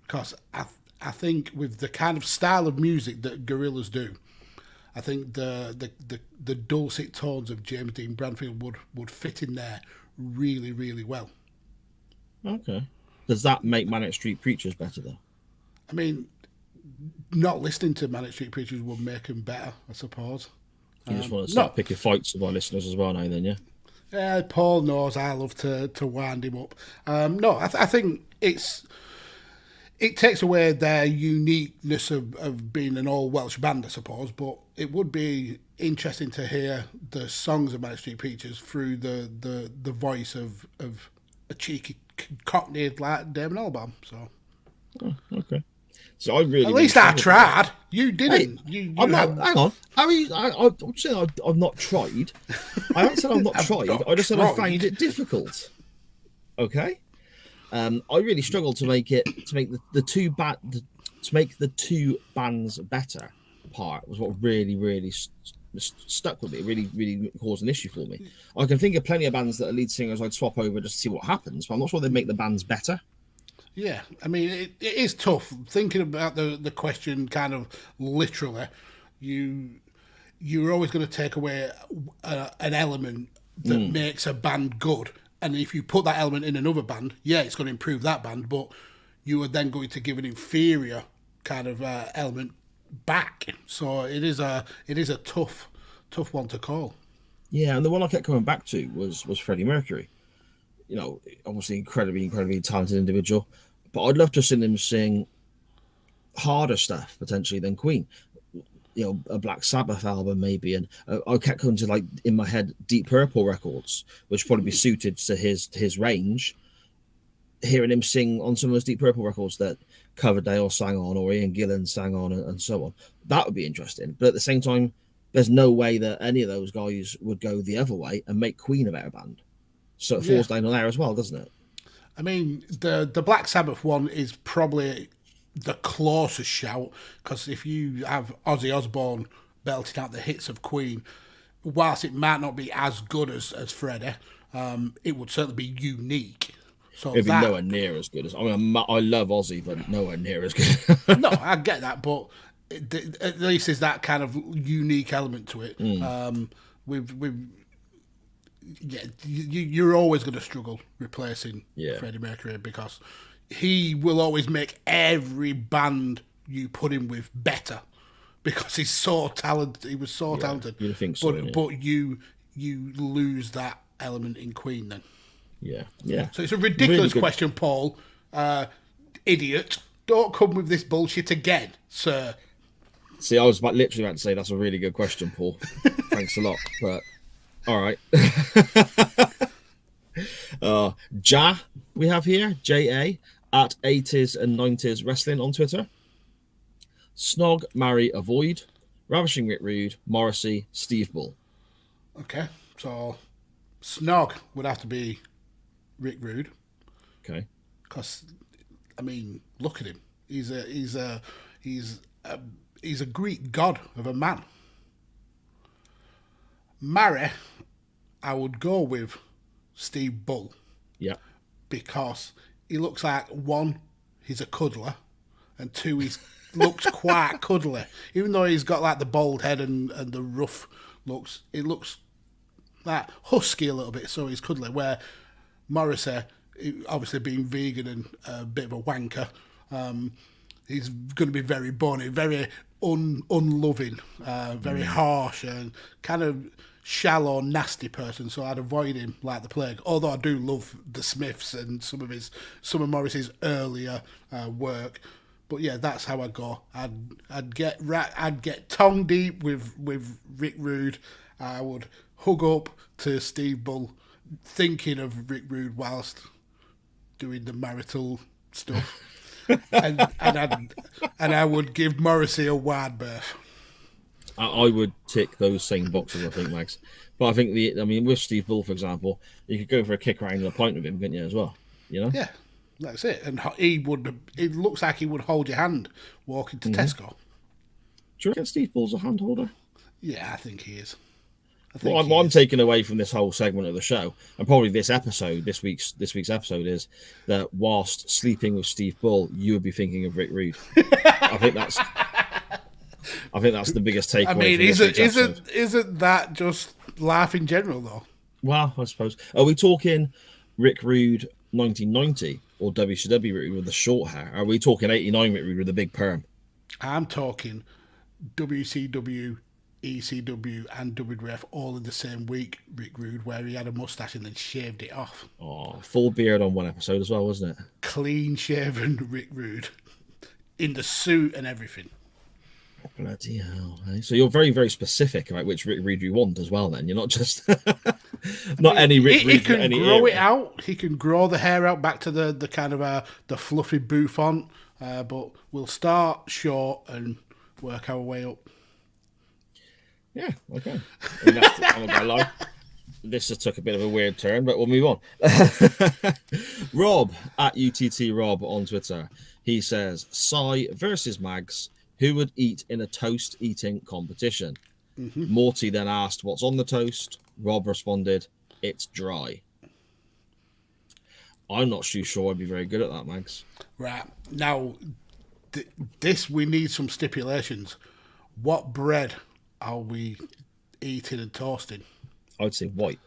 because I think with the kind of style of music that Gorillaz do, I think the dulcet tones of James Dean Bradfield would fit in there really, really well. Okay. Does that make Manic Street Preachers better, though? I mean, not listening to Manic Street Preachers would make them better, I suppose. You just want to start picking fights with our listeners as well now, then, yeah? Yeah, Paul knows I love to wind him up. No, I think it takes away their uniqueness of being an all Welsh band, I suppose, but it would be interesting to hear the songs of Manic Street Preachers through the voice of a cheeky cockney like Damon Albarn. So, okay. So I really, at least I tried. You didn't. Hey, I'm not. Hang on. I mean, I'm saying I've not tried. I haven't said I've not tried. I just said I found it difficult. Okay. I really struggled to make the two bands better part was what really stuck with me. It really caused an issue for me. I can think of plenty of bands that are lead singers I'd swap over just to see what happens, but I'm not sure they'd make the bands better. Yeah, I mean, it is tough thinking about the question kind of literally. You're always going to take away an element that makes a band good. And if you put that element in another band, yeah, it's going to improve that band, but you are then going to give an inferior kind of element back. So it is a tough one to call. Yeah, and the one I kept coming back to was Freddie Mercury. Obviously incredibly talented individual, but I'd love to see him sing harder stuff potentially than Queen. A Black Sabbath album maybe, and I kept coming to, like, in my head, Deep Purple records, which would probably be suited to his range. Hearing him sing on some of those Deep Purple records that Coverdale sang on or Ian Gillan sang on and so on, that would be interesting. But at the same time, there's no way that any of those guys would go the other way and make Queen a better band. So it falls down there as well, doesn't it? I mean, the Black Sabbath one is probably the closest shout, because if you have Ozzy Osbourne belting out the hits of Queen, whilst it might not be as good as Freddie, it would certainly be unique. So it'd be nowhere near as good as. I mean, I love Ozzy, but nowhere near as good. No, I get that, but at least there's that kind of unique element to it. You're always going to struggle replacing Freddie Mercury, because he will always make every band you put him with better, because he's so talented. He was so talented. You think so? But you lose that element in Queen then. Yeah. So it's a ridiculous question, Paul. Idiot! Don't come with this bullshit again, sir. See, I was literally about to say that's a really good question, Paul. Thanks a lot. But all right. We have here JA at 80s and 90s Wrestling on Twitter. Snog, marry, avoid. Ravishing Rick Rude, Morrissey, Steve Bull. Okay, so Snog would have to be Rick Rude. Okay. Because, I mean, look at him. He's a Greek god of a man. Marry, I would go with Steve Bull. Yeah. Because he looks like, one, he's a cuddler, and two, he looks quite cuddly. Even though he's got like the bald head and the rough looks, it looks like husky a little bit, so he's cuddly. Where Morrissey, obviously being vegan and a bit of a wanker, he's going to be very bony, very unloving, very harsh, and kind of shallow, nasty person. So I'd avoid him like the plague. Although I do love the Smiths and some of Morrissey's earlier work. But yeah, that's how I go. I'd get tongue deep with Rick Rude. I would hug up to Steve Bull, thinking of Rick Rude whilst doing the marital stuff, and I would give Morrissey a wide berth. I would tick those same boxes, I think, Max. But I think with Steve Bull, for example, you could go for a kick around and a pint with him, couldn't you, as well? You know? Yeah, that's it. And he would. It looks like he would hold your hand walking to Tesco. Do you reckon Steve Bull's a hand holder? Yeah, I think he is. What I'm taking away from this whole segment of the show, and probably this week's episode, is that whilst sleeping with Steve Bull, you would be thinking of Rick Rude. I think that's the biggest takeaway. I mean, isn't that just life in general, though? Well, I suppose. Are we talking Rick Rude 1990 or WCW Rick Rude with the short hair? Are we talking 89 Rick Rude with the big perm? I'm talking WCW, ECW, and WWF all in the same week. Rick Rude, where he had a mustache and then shaved it off. Oh, full beard on one episode as well, wasn't it? Clean shaven Rick Rude in the suit and everything. Bloody hell! Eh? So you're very, very specific about which Rick Rude you want as well. Then you're not just not any Rick Rude. He can grow it out. He can grow the hair out back to the kind of the fluffy bouffant. But we'll start short and work our way up. Yeah, okay. I'm not gonna lie. This just took a bit of a weird turn, but we'll move on. Rob at UTT Rob on Twitter. He says, Cy versus Mags. Who would eat in a toast eating competition? Mm-hmm. Morty then asked, what's on the toast? Rob responded, it's dry. I'm not too sure I'd be very good at that, Mags. Right. Now, this we need some stipulations. What bread are we eating and toasting? I would say white.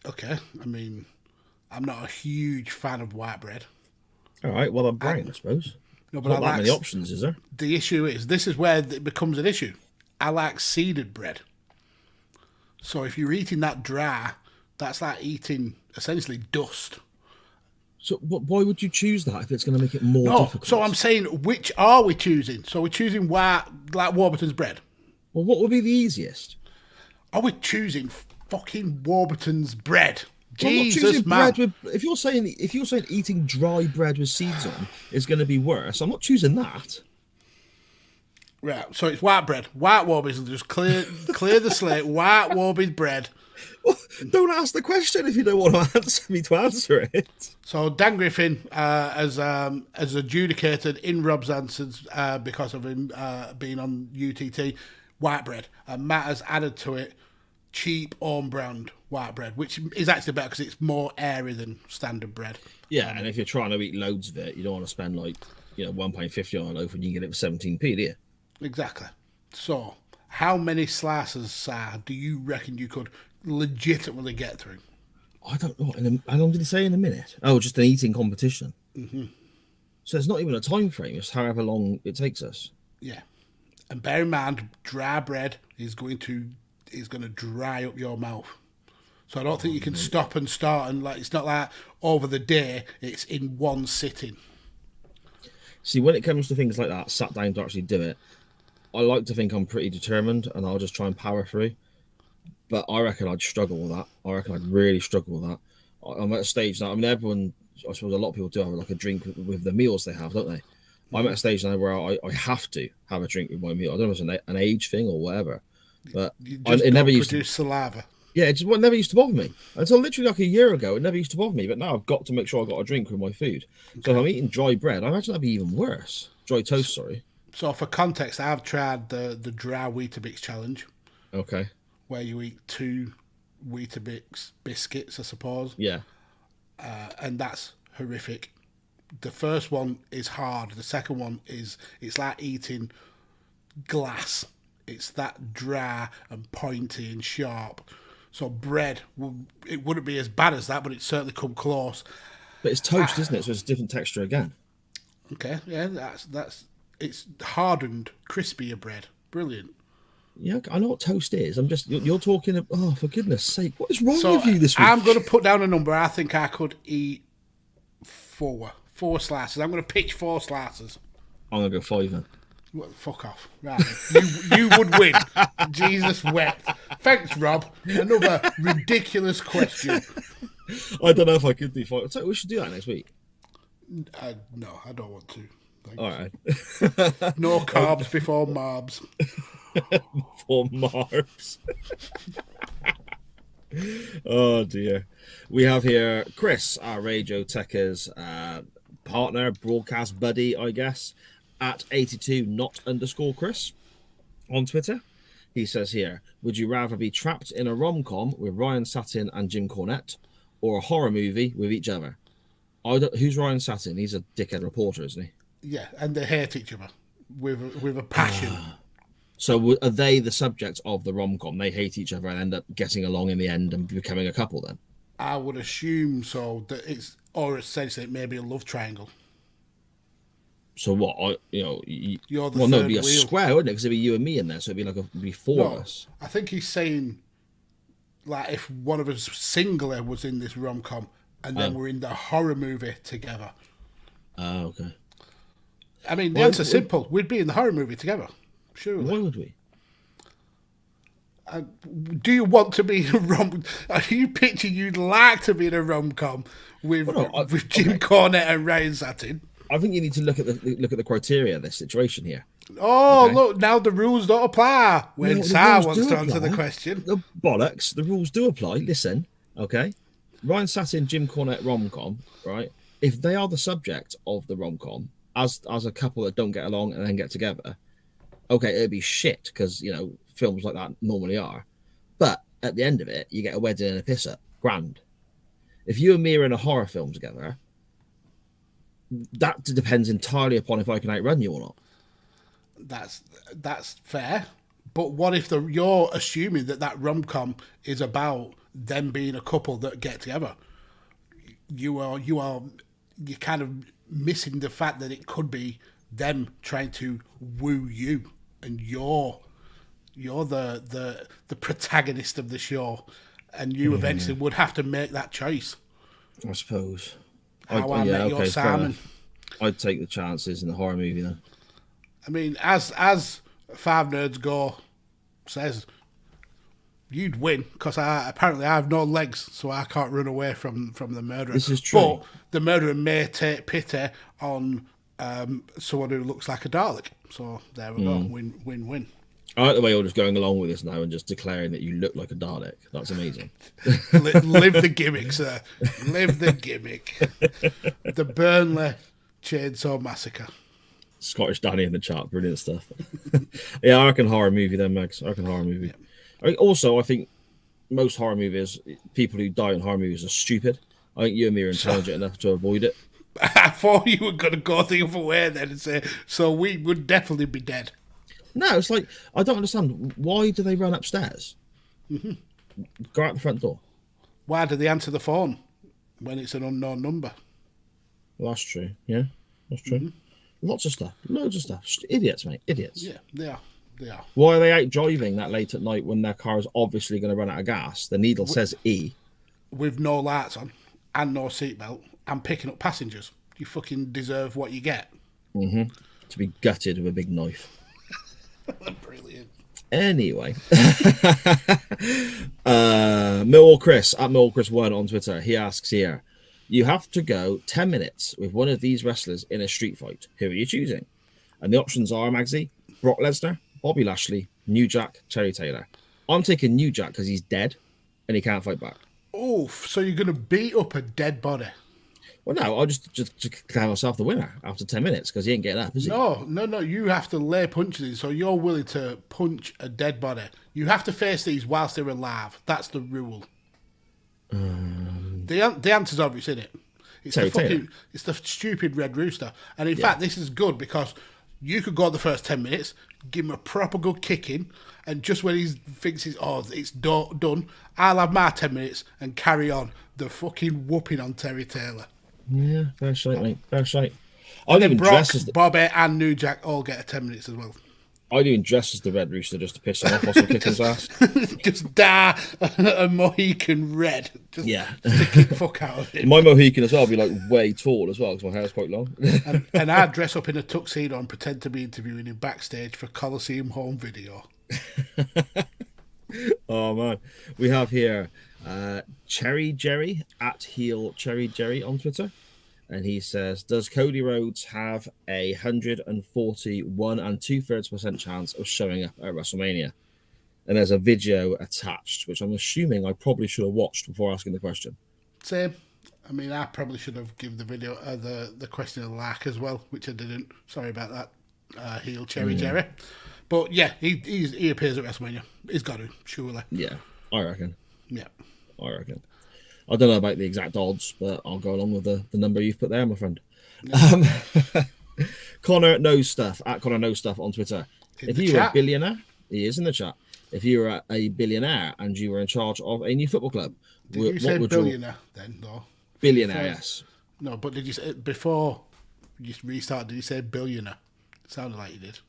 Okay. I mean, I'm not a huge fan of white bread. All right. Well, I'm brown, I suppose. No, but not that many options, is there? The issue is, this is where it becomes an issue. I like seeded bread. So if you're eating that dry, that's like eating essentially dust. So why would you choose that if it's going to make it more difficult? So I'm saying, which are we choosing? So we're choosing white, like Warburton's bread. Well, what would be the easiest? Are we choosing fucking Warburton's bread? Well, Jesus, man. If you're saying eating dry bread with seeds on is going to be worse, I'm not choosing that. Right, so it's white bread. White Warburton's, just clear the slate. White Warburton's bread. Well, don't ask the question if you don't want to answer it. So Dan Griffin has adjudicated in Rob's answers because of him being on UTT, white bread. And Matt has added to it cheap own brand white bread, which is actually better because it's more airy than standard bread. Yeah, and if you're trying to eat loads of it, you don't want to spend £1.50 on a loaf when you can get it for 17p, do you? Exactly. So, how many slices do you reckon you could legitimately get through? I don't know. How long did he say in a minute? Oh, just an eating competition. Mm-hmm. So it's not even a time frame. It's however long it takes us. Yeah. And bear in mind, dry bread is going to dry up your mouth. So I don't think you can stop and start, and it's not like over the day, it's in one sitting. See, when it comes to things like that, sat down to actually do it, I like to think I'm pretty determined and I'll just try and power through. But I reckon I'd struggle with that. I reckon I'd really struggle with that. I'm at a stage now. I mean, everyone, I suppose a lot of people do have like a drink with the meals they have, don't they? I'm at a stage now where I have to have a drink with my meal. I don't know if it's an age thing or whatever, but it never used to produce saliva. Yeah, it never used to bother me until literally like a year ago. It never used to bother me, but now I've got to make sure I got a drink with my food. Okay. So if I'm eating dry bread, I imagine that'd be even worse. Dry toast, sorry. So for context, I've tried the dry Weetabix challenge. Okay. Where you eat 2 Weetabix biscuits, I suppose. Yeah. And that's horrific. The first one is hard. The second one it's like eating glass. It's that dry and pointy and sharp. So bread, it wouldn't be as bad as that, but it certainly come close. But it's toast, isn't it? So it's a different texture again. Okay, yeah, that's it's hardened, crispier bread. Brilliant. Yeah, I know what toast is. I'm just you're talking. Oh, for goodness' sake, what is wrong with you this week? I'm going to put down a number. I think I could eat 4 slices. I'm going to pitch 4 slices. I'm going to go 5 then. Well, fuck off. Right. You would win. Jesus wept. Thanks, Rob. Another ridiculous question. I don't know if I could do 5. So we should do that next week. No, I don't want to. Thanks. All right. No carbs before marbs. Before marbs. Oh, dear. We have here Chris, our Radio Techers partner, broadcast buddy, I guess, at 82 not_Chris on Twitter. He says here, would you rather be trapped in a rom-com with Ryan Satin and Jim Cornette or a horror movie with each other? Who's Ryan Satin? He's a dickhead reporter, isn't he? Yeah, and they hate each other with a passion. So are they the subject of the rom-com? They hate each other and end up getting along in the end and becoming a couple then? I would assume so. Or essentially it may be a love triangle. So what? You're the third it'd be a wheel. Square, wouldn't it? Because it'd be you and me in there, so it'd be 4 of us. I think he's saying, like, if one of us singular was in this rom-com and then we're in the horror movie together. Oh, okay. I mean, the answer's simple. We'd be in the horror movie together. Surely. Why would we? Do you want to be in a rom? Are you picturing you'd like to be in a rom-com with Jim Cornette and Ryan Satin? I think you need to look at the criteria of this situation here. Oh, okay. Look, now the rules don't apply when Sarah wants to answer the question. The bollocks, the rules do apply. Listen, okay? Ryan Satin, Jim Cornette rom-com, right? If they are the subject of the rom-com as a couple that don't get along and then get together, okay, it'd be shit because, films like that normally are. But at the end of it, you get a wedding and a piss-up. Grand. If you and me are in a horror film together, that depends entirely upon if I can outrun you or not. That's fair. But what if you're assuming that rom-com is about them being a couple that get together? You're kind of missing the fact that it could be them trying to woo you, and you're the protagonist of the show, and you eventually would have to make that choice. I suppose. How I Met Your Simon. I'd take the chances in the horror movie then. I mean, as 5 Nerds Go says, you'd win because apparently I have no legs, so I can't run away from the murderer. This is true. But the murderer may take pity on someone who looks like a Dalek. So there we go. Win-win. I like the way you're just going along with this now and just declaring that you look like a Dalek. That's amazing. Live the gimmick, sir. Live the gimmick. The Burnley Chainsaw Massacre. Scottish Danny in the chat. Brilliant stuff. Yeah, I reckon horror movie then, Max. I reckon horror movie. Yeah. I think most horror movies, people who die in horror movies are stupid. I think you and me are intelligent enough to avoid it. I thought you were going to go the other way then and say, so we would definitely be dead. No, it's like, I don't understand. Why do they run upstairs? Mm-hmm. Go out the front door. Why do they answer the phone when it's an unknown number? Well, that's true. Yeah, that's true. Mm-hmm. Loads of stuff. Idiots, mate. Idiots. Yeah, they are. Why are they out driving that late at night when their car is obviously going to run out of gas? The needle says E. With no lights on and no seatbelt and picking up passengers. You fucking deserve what you get. To be gutted with a big knife. Brilliant. Anyway, Millwall Chris at Millwall Chris 1 on Twitter. He asks here, you have to go 10 minutes with one of these wrestlers in a street fight. Who are you choosing? And the options are, Magsy, Brock Lesnar, Bobby Lashley, New Jack, Terry Taylor. I'm taking New Jack because he's dead and he can't fight back. Oof, so you're going to beat up a dead body? Well, no, I'll just declare myself the winner after 10 minutes because he ain't getting up, is he? No. You have to lay punches in, so you're willing to punch a dead body. You have to face these whilst they're alive. That's the rule. The answer's obvious, isn't it? It's the stupid Red Rooster. And in fact, this is good because you could go the first 10 minutes, give him a proper good kicking, and just when he thinks it's done, I'll have my 10 minutes and carry on the fucking whooping on Terry Taylor. Yeah, fair shite, mate. Fair shite. And then Brock, Bobby, and New Jack all get a 10 minutes as well. I'd even dress as the Red Rooster just to piss him off whilst I'm kicking his ass. Just dye a Mohican red. Just stick the fuck out of him. My Mohican as well would be like way tall as well because my hair's quite long. and I'd dress up in a tuxedo and pretend to be interviewing him backstage for Coliseum home video. Oh man, we have here Cherry Jerry at heel Cherry Jerry on Twitter, and he says, does Cody Rhodes have 141 2/3% chance of showing up at WrestleMania? And there's a video attached, which I'm assuming I probably should have watched before asking the question. Same. I mean, I probably should have given the video the question a like as well, which I didn't. Sorry about that, heel Cherry Jerry. But yeah, he appears at WrestleMania. He's got to, surely. Yeah, I reckon. Yeah. I reckon. I don't know about the exact odds, but I'll go along with the number you've put there, my friend. Yeah. Connor knows stuff at Connor knows stuff on Twitter. If you were a billionaire, he is in the chat. If you were a billionaire and you were in charge of a new football club, did you say billionaire then? No. Billionaire, yes. No, but did you say before you restart? Did you say billionaire? It sounded like you did.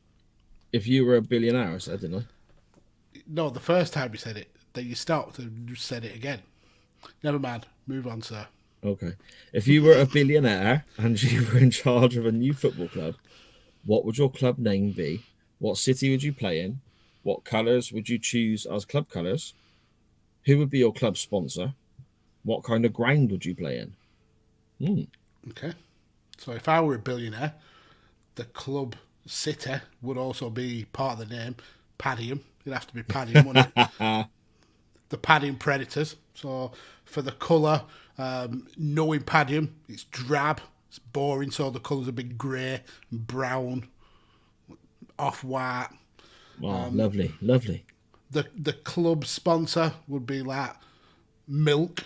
If you were a billionaire, I said, didn't I? No, the first time you said it, then you stopped and said it again. Never mind. Move on, sir. Okay. If you were a billionaire and you were in charge of a new football club, what would your club name be? What city would you play in? What colours would you choose as club colours? Who would be your club sponsor? What kind of ground would you play in? Okay. So if I were a billionaire, the club city would also be part of the name. Padium. It'd have to be Padium, wouldn't it? The Padium Predators. So for the colour, knowing Padium, it's drab, it's boring, so the colours have been grey and brown, off-white. Wow, lovely, lovely. The club sponsor would be like Milk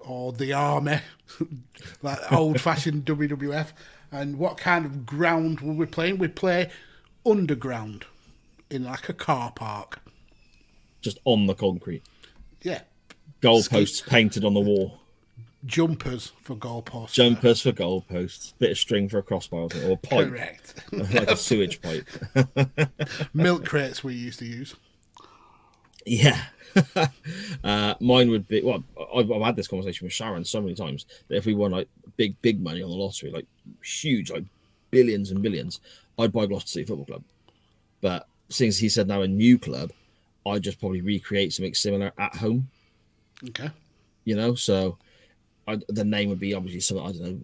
or the Army, like old-fashioned WWF. And what kind of ground will we play? We play underground in like a car park. Just on the concrete. Yeah. Goalposts painted on the wall. Jumpers for goalposts. Jumpers for goalposts. Bit of string for a crossbar or a pipe. Correct. Like a sewage pipe. Milk crates we used to use. Yeah. Mine would be, well, I've had this conversation with Sharon so many times that if we won like big money on the lottery, like huge, like billions and billions, I'd buy Gloucester City Football Club. But since he said now a new club, I'd just probably recreate something similar at home. Okay. You know, so the name would be obviously something, I don't know,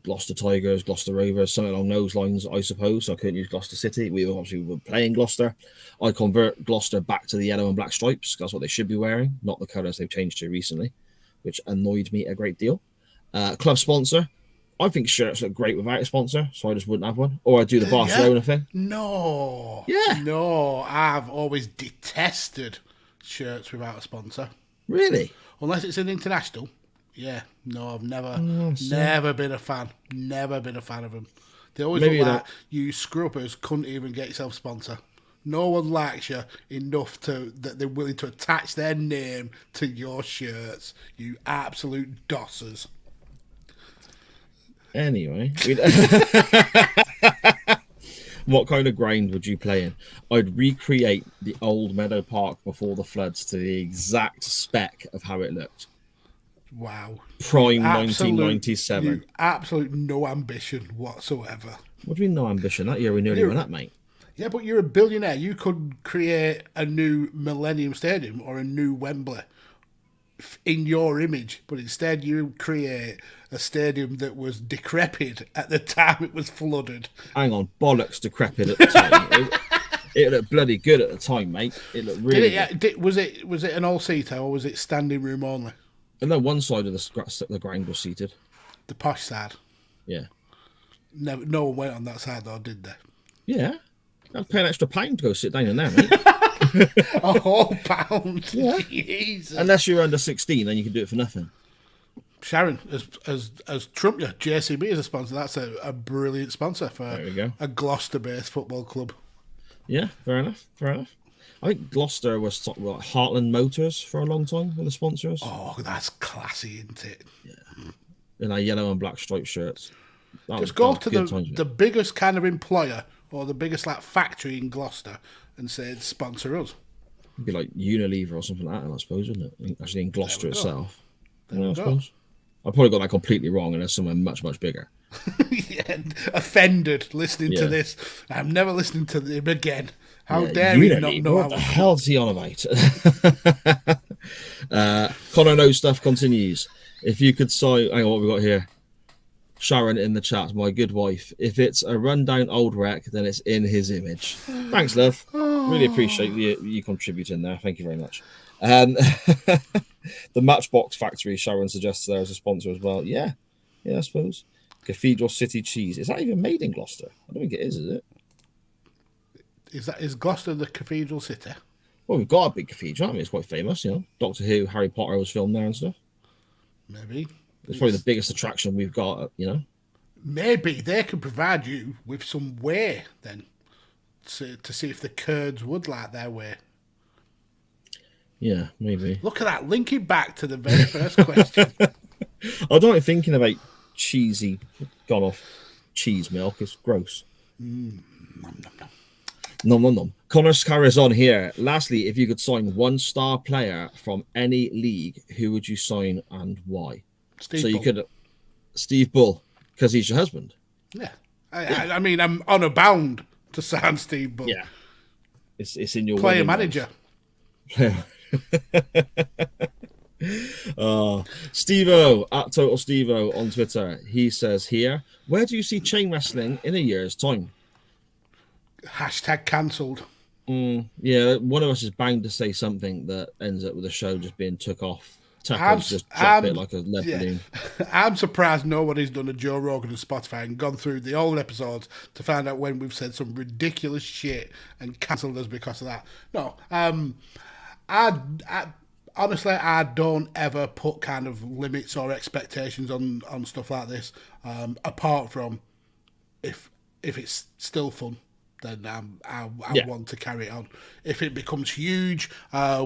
Gloucester Tigers, Gloucester Rovers, something along those lines, I suppose. So I couldn't use Gloucester City. We obviously were playing Gloucester. I convert Gloucester back to the yellow and black stripes. That's what they should be wearing, not the colours they've changed to recently, which annoyed me a great deal. Club sponsor. I think shirts look great without a sponsor, so I just wouldn't have one. Or I'd do the Barcelona thing. No. Yeah. No, I've always detested shirts without a sponsor. Really? Unless it's an international. Yeah. No, I've never been a fan. Never been a fan of them. They always look like you scrubbers couldn't even get yourself a sponsor. No one likes you enough that they're willing to attach their name to your shirts. You absolute dossers. Anyway, what kind of ground would you play in? I'd recreate the old Meadow Park before the floods to the exact spec of how it looked. Wow. Prime 1997. Absolute no ambition whatsoever. What do you mean no ambition? That year we nearly went up, mate. Yeah, but you're a billionaire. You could create a new Millennium Stadium or a new Wembley in your image, but instead you create a stadium that was decrepit at the time it was flooded. Hang on, bollocks decrepit at the time. It looked bloody good at the time, mate. It looked really good. Was it an all-seater or was it standing room only? And then one side of the ground was seated. The posh side? Yeah. No one went on that side though, did they? Yeah. I'd pay an extra £1 to go sit down in there, mate. A whole pound? Yeah. Jesus. Unless you're under 16, then you can do it for nothing. Sharon, as Trump, yeah, JCB is a sponsor. That's a brilliant sponsor for a Gloucester-based football club. Yeah, fair enough. I think Gloucester was Heartland Motors for a long time with the sponsors. Oh, that's classy, isn't it? Yeah. In our yellow and black striped shirts. Just go to the biggest kind of employer or the biggest like factory in Gloucester and say sponsor us. It'd be like Unilever or something like that, I suppose, wouldn't it? Actually, in Gloucester itself. I suppose. I probably got that completely wrong, and there's somewhere much, much bigger. Yeah, offended listening to this. I'm never listening to him again. How dare he not know what the hell's he on about? Connor knows stuff continues. If you could sign, hang on, what we got here? Sharon in the chat, my good wife. If it's a rundown old wreck, then it's in his image. Thanks, love. Really appreciate you contributing there. Thank you very much. The Matchbox Factory, Sharon suggests there as a sponsor as well. Yeah, I suppose. Cathedral City cheese. Is that even made in Gloucester? I don't think it is it? Is Gloucester the cathedral city? Well, we've got a big cathedral. I mean, it's quite famous, you know. Doctor Who, Harry Potter was filmed there and stuff. Maybe. It's probably the biggest attraction we've got, you know. Maybe they could provide you with some whey then to see if the Kurds would like their whey. Yeah, maybe. Look at that, linking back to the very first question. I don't like thinking about cheesy, gone off cheese milk. It's gross. Nom, nom, nom. Nom. Connor carries on here. Lastly, if you could sign one star player from any league, who would you sign and why? Steve Bull, because he's your husband. Yeah. I mean, I'm on a bound to sign Steve Bull. Yeah. It's in your player manager. Steve-O at Total Steve-O on Twitter. He says here, where do you see chain wrestling in a year's time? Hashtag cancelled. Yeah, one of us is bound to say something that ends up with the show just being took off. Just drop it like a lead balloon. I'm surprised nobody's done a Joe Rogan and Spotify and gone through the old episodes to find out when we've said some ridiculous shit and cancelled us because of that. No, I honestly, I don't ever put kind of limits or expectations on stuff like this. Apart from if it's still fun, then I want to carry it on. If it becomes huge,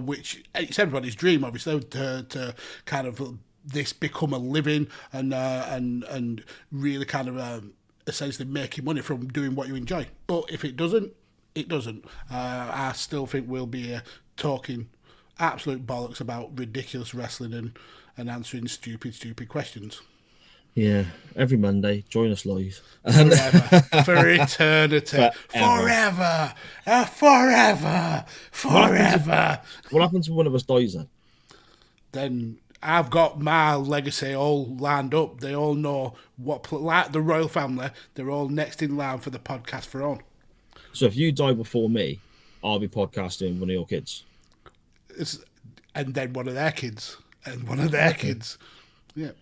which it's everybody's dream, obviously, to kind of this become a living and really kind of essentially making money from doing what you enjoy. But if it doesn't, it doesn't. I still think we'll be talking absolute bollocks about ridiculous wrestling and answering stupid questions. Yeah, every Monday, join us live. Forever. For eternity. Forever. What happens when one of us dies then? Then I've got my legacy all lined up. They all know like the royal family, they're all next in line for the podcast for on. So if you die before me, I'll be podcasting one of your kids. And then one of their kids. And one of their kids. Yeah.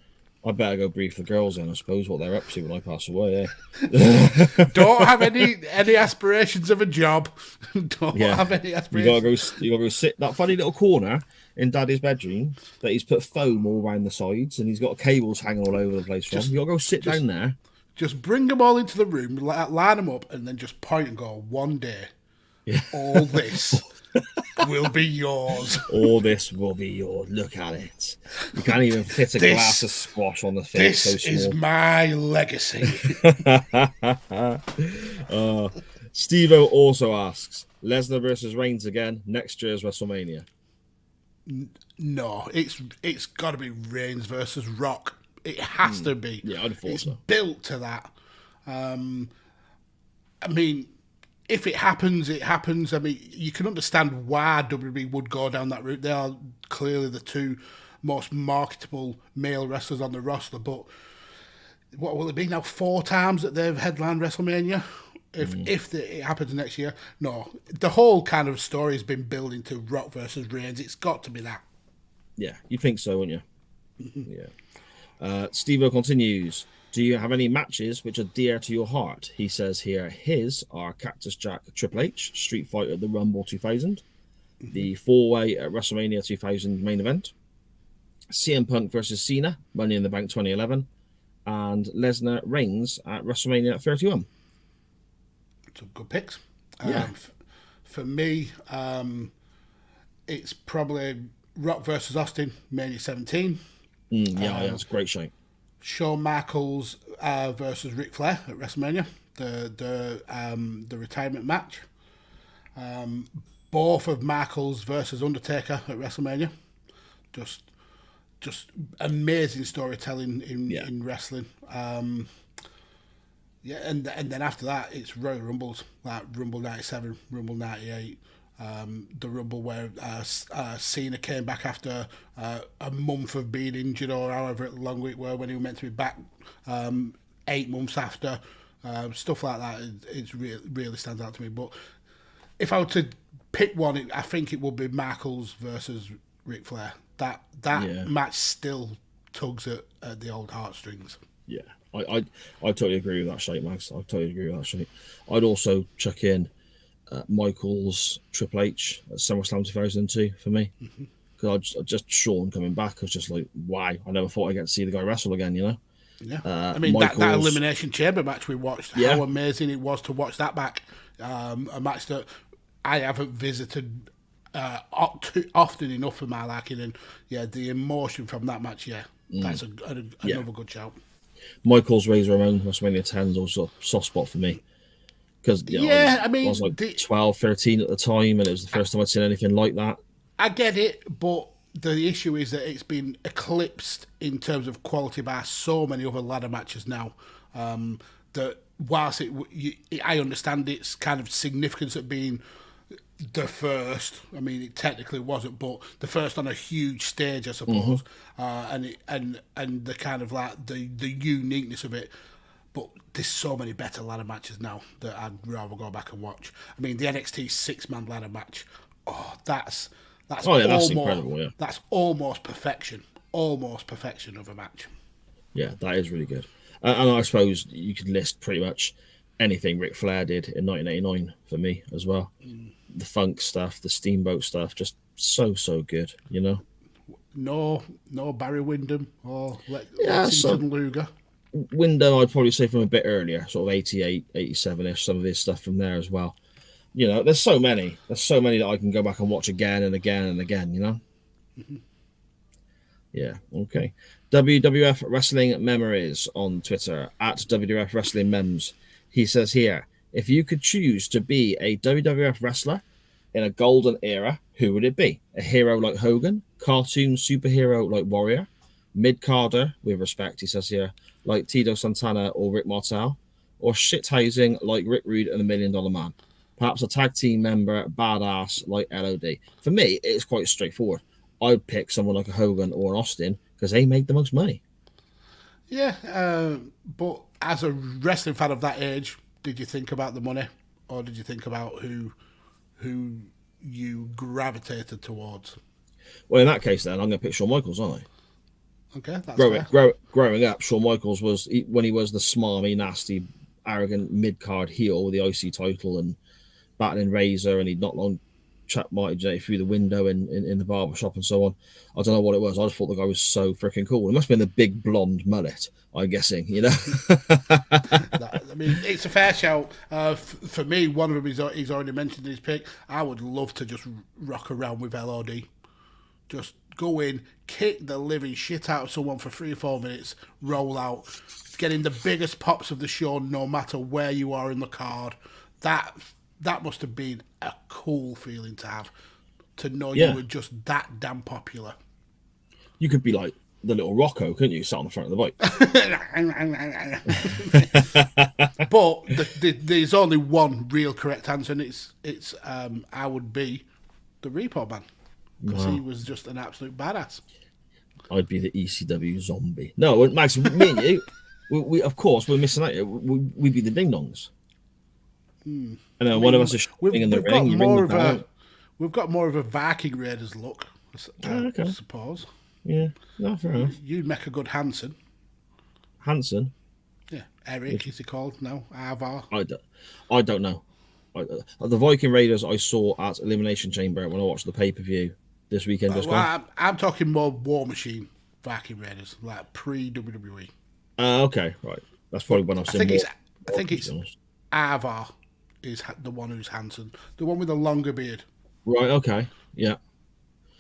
I better go brief the girls in, I suppose, what they're up to when I pass away, yeah. Don't have any aspirations of a job. Don't have any aspirations. You gotta go sit that funny little corner in Daddy's bedroom that he's put foam all around the sides and he's got cables hanging all over the place from. You gotta go sit down there. Just bring them all into the room, line them up, and then just point and go, one day, all this will be yours. All this will be yours. Look at it. You can't even fit a glass of squash on the thing. This so small. is my legacy. Steve-O also asks, Lesnar versus Reigns again next year's WrestleMania. No, it's got to be Reigns versus Rock. It has to be. Yeah, I'd have thought it's so. built to that. I mean, if it happens, it happens. I mean, you can understand why WWE would go down that route. They are clearly the two most marketable male wrestlers on the roster. But what will it be now? 4 times that they've headlined WrestleMania. If it happens next year, no. The whole kind of story has been building to Rock versus Reigns. It's got to be that. Yeah, you think so, wouldn't you? Yeah. Steve-O continues. Do you have any matches which are dear to your heart? He says here, his are Cactus Jack Triple H, Street Fighter at the Rumble 2000, the 4-way at WrestleMania 2000 main event, CM Punk versus Cena, Money in the Bank 2011, and Lesnar Reigns at WrestleMania 31. Some good picks. Yeah. For me, it's probably Rock versus Austin, Mania 17. Yeah, that's a great show. Shawn Michaels versus Ric Flair at WrestleMania, the retirement match. Both of Michaels versus Undertaker at WrestleMania. Just amazing storytelling in wrestling. Yeah, and then after that, it's Royal Rumbles, like Rumble 97, Rumble 98, the Rumble where Cena came back after a month of being injured, or however long it were, when he was meant to be back 8 months after. Stuff like that, it really stands out to me. But if I were to pick one, I think it would be Michaels versus Ric Flair. That match still tugs at the old heartstrings. Yeah. I totally agree with that shape, Max. I totally agree with that shape. I'd also chuck in Michaels Triple H at SummerSlam 2002 for me. Because just Shawn coming back, I was just like, wow, I never thought I'd get to see the guy wrestle again, you know? Yeah. I mean, that Elimination Chamber match we watched, how amazing it was to watch that back. A match that I haven't visited often enough for my liking. And yeah, the emotion from that match, that's another good shout. Michaels Razor Ramon WrestleMania 10 is also a soft spot for me. Because I was like 12, 13 at the time, and it was the first time I'd seen anything like that. I get it, but the issue is that it's been eclipsed in terms of quality by so many other ladder matches now. That whilst I understand its kind of significance at being the first, I mean, it technically wasn't, but the first on a huge stage, I suppose, and the kind of like the uniqueness of it. But there's so many better ladder matches now that I'd rather go back and watch. I mean, the NXT 6-man ladder match, that's incredible. Yeah, that's almost perfection of a match. Yeah, that is really good. And I suppose you could list pretty much anything Ric Flair did in 1989 for me as well. The funk stuff, the Steamboat stuff, just so good, you know. No Barry Windham or Lexington Luger. Windham, I'd probably say from a bit earlier, sort of 88, 87-ish, some of his stuff from there as well. You know, there's so many that I can go back and watch again and again and again, you know? Yeah, okay. WWF Wrestling Memories on Twitter, at WWF Wrestling Mems. He says here, if you could choose to be a WWF wrestler in a golden era, who would it be? A hero like Hogan, cartoon superhero like Warrior, mid-carder, with respect, he says here, like Tito Santana or Rick Martel, or shit-housing like Rick Rude and the $1 Million Man. Perhaps a tag team member, badass like LOD. For me, it's quite straightforward. I'd pick someone like a Hogan or an Austin because they make the most money. Yeah, but as a wrestling fan of that age, did you think about the money, or did you think about who you gravitated towards? Well, in that case, then I'm going to pick Shawn Michaels, aren't I? Okay, that's growing up, Shawn Michaels was when he was the smarmy, nasty, arrogant mid-card heel with the IC title and battling Razor, and he'd not long chat Marty J through the window in the barbershop and so on. I don't know what it was. I just thought the guy was so freaking cool. It must have been the big blonde mullet, I'm guessing, you know? I mean, it's a fair shout. For me, one of them he's already mentioned in his pick. I would love to just rock around with LOD. Just go in, kick the living shit out of someone for 3 or 4 minutes, roll out, getting the biggest pops of the show no matter where you are in the card. That must have been a cool feeling to have, to know you were just that damn popular. You could be like the little Rocco, couldn't you? Sat on the front of the bike. But there's only one real correct answer, and it's I would be the Repo Man, because he was just an absolute badass. I'd be the ECW zombie. No, Max, me and you, we of course we're missing out. We'd be the ding dongs. And then one of us is shooting in the ring. We've got more of a Viking Raiders look, I suppose. Yeah, no, fair enough. You'd make a good Hansen. Hansen? Yeah, Eric is he called? No, Arvar. I don't know. The Viking Raiders I saw at Elimination Chamber when I watched the pay-per-view this weekend. I'm talking more War Machine Viking Raiders, like pre-WWE. Okay, right. That's probably when I've seen more. I think it's Arvar is the one who's Hansen, the one with the longer beard. Right, okay, yeah.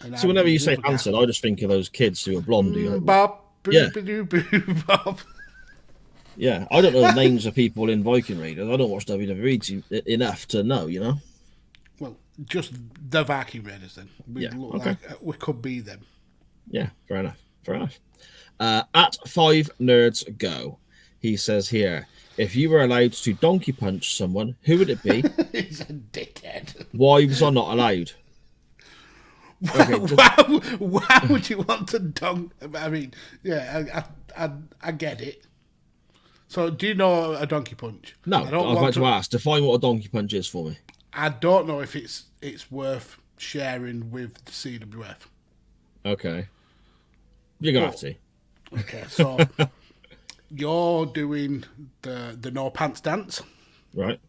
And so whenever you say Hansen, I just think of those kids who are blonde. Bob, Bob. Yeah, I don't know the names of people in Viking Raiders. I don't watch WWE enough to know, you know? Well, just the Viking Raiders then. We look like we could be them. Yeah, fair enough. At 5 Nerds Go, he says here, if you were allowed to donkey punch someone, who would it be? He's a dickhead. Wives are not allowed. Why would you want to dunk? I mean, yeah, I get it. So, do you know a donkey punch? No, I was about to ask. Define what a donkey punch is for me. I don't know if it's worth sharing with the CWF. Okay. You're going to have to. Okay, so you're doing the no pants dance. Right.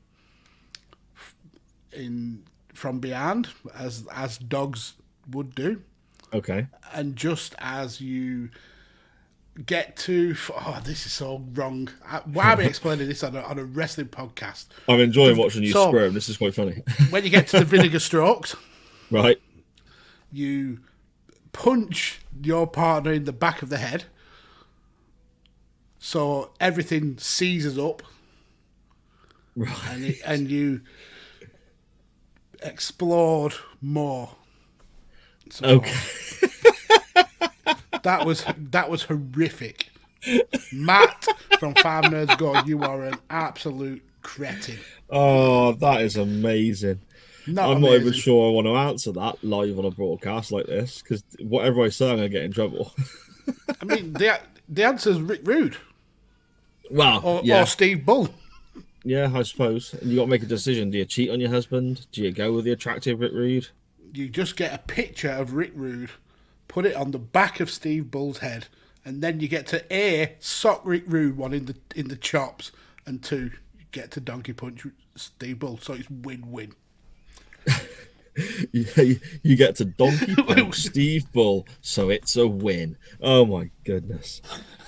From behind, as dogs would do. Okay. And just as you get to... Oh, this is so wrong. Why am I explaining this on a wrestling podcast? I'm enjoying watching you squirm. This is quite funny. When you get to the vinegar strokes... Right. You punch your partner in the back of the head, so everything seizes up. Right. And you explode more. So okay. That was horrific. Matt from 5 Nerds Go, you are an absolute cretin. Oh, that is amazing. I'm not even sure I want to answer that live on a broadcast like this, because whatever I say, I'm going to get in trouble. I mean, the answer is Rick Rude. Well, or Steve Bull. Yeah, I suppose. And you got to make a decision. Do you cheat on your husband? Do you go with the attractive Rick Rude? You just get a picture of Rick Rude, put it on the back of Steve Bull's head, and then you get to A, sock Rick Rude one in the chops, and 2, you get to donkey punch Steve Bull. So it's win-win. You get to donkey punch Steve Bull, so it's a win. Oh my goodness.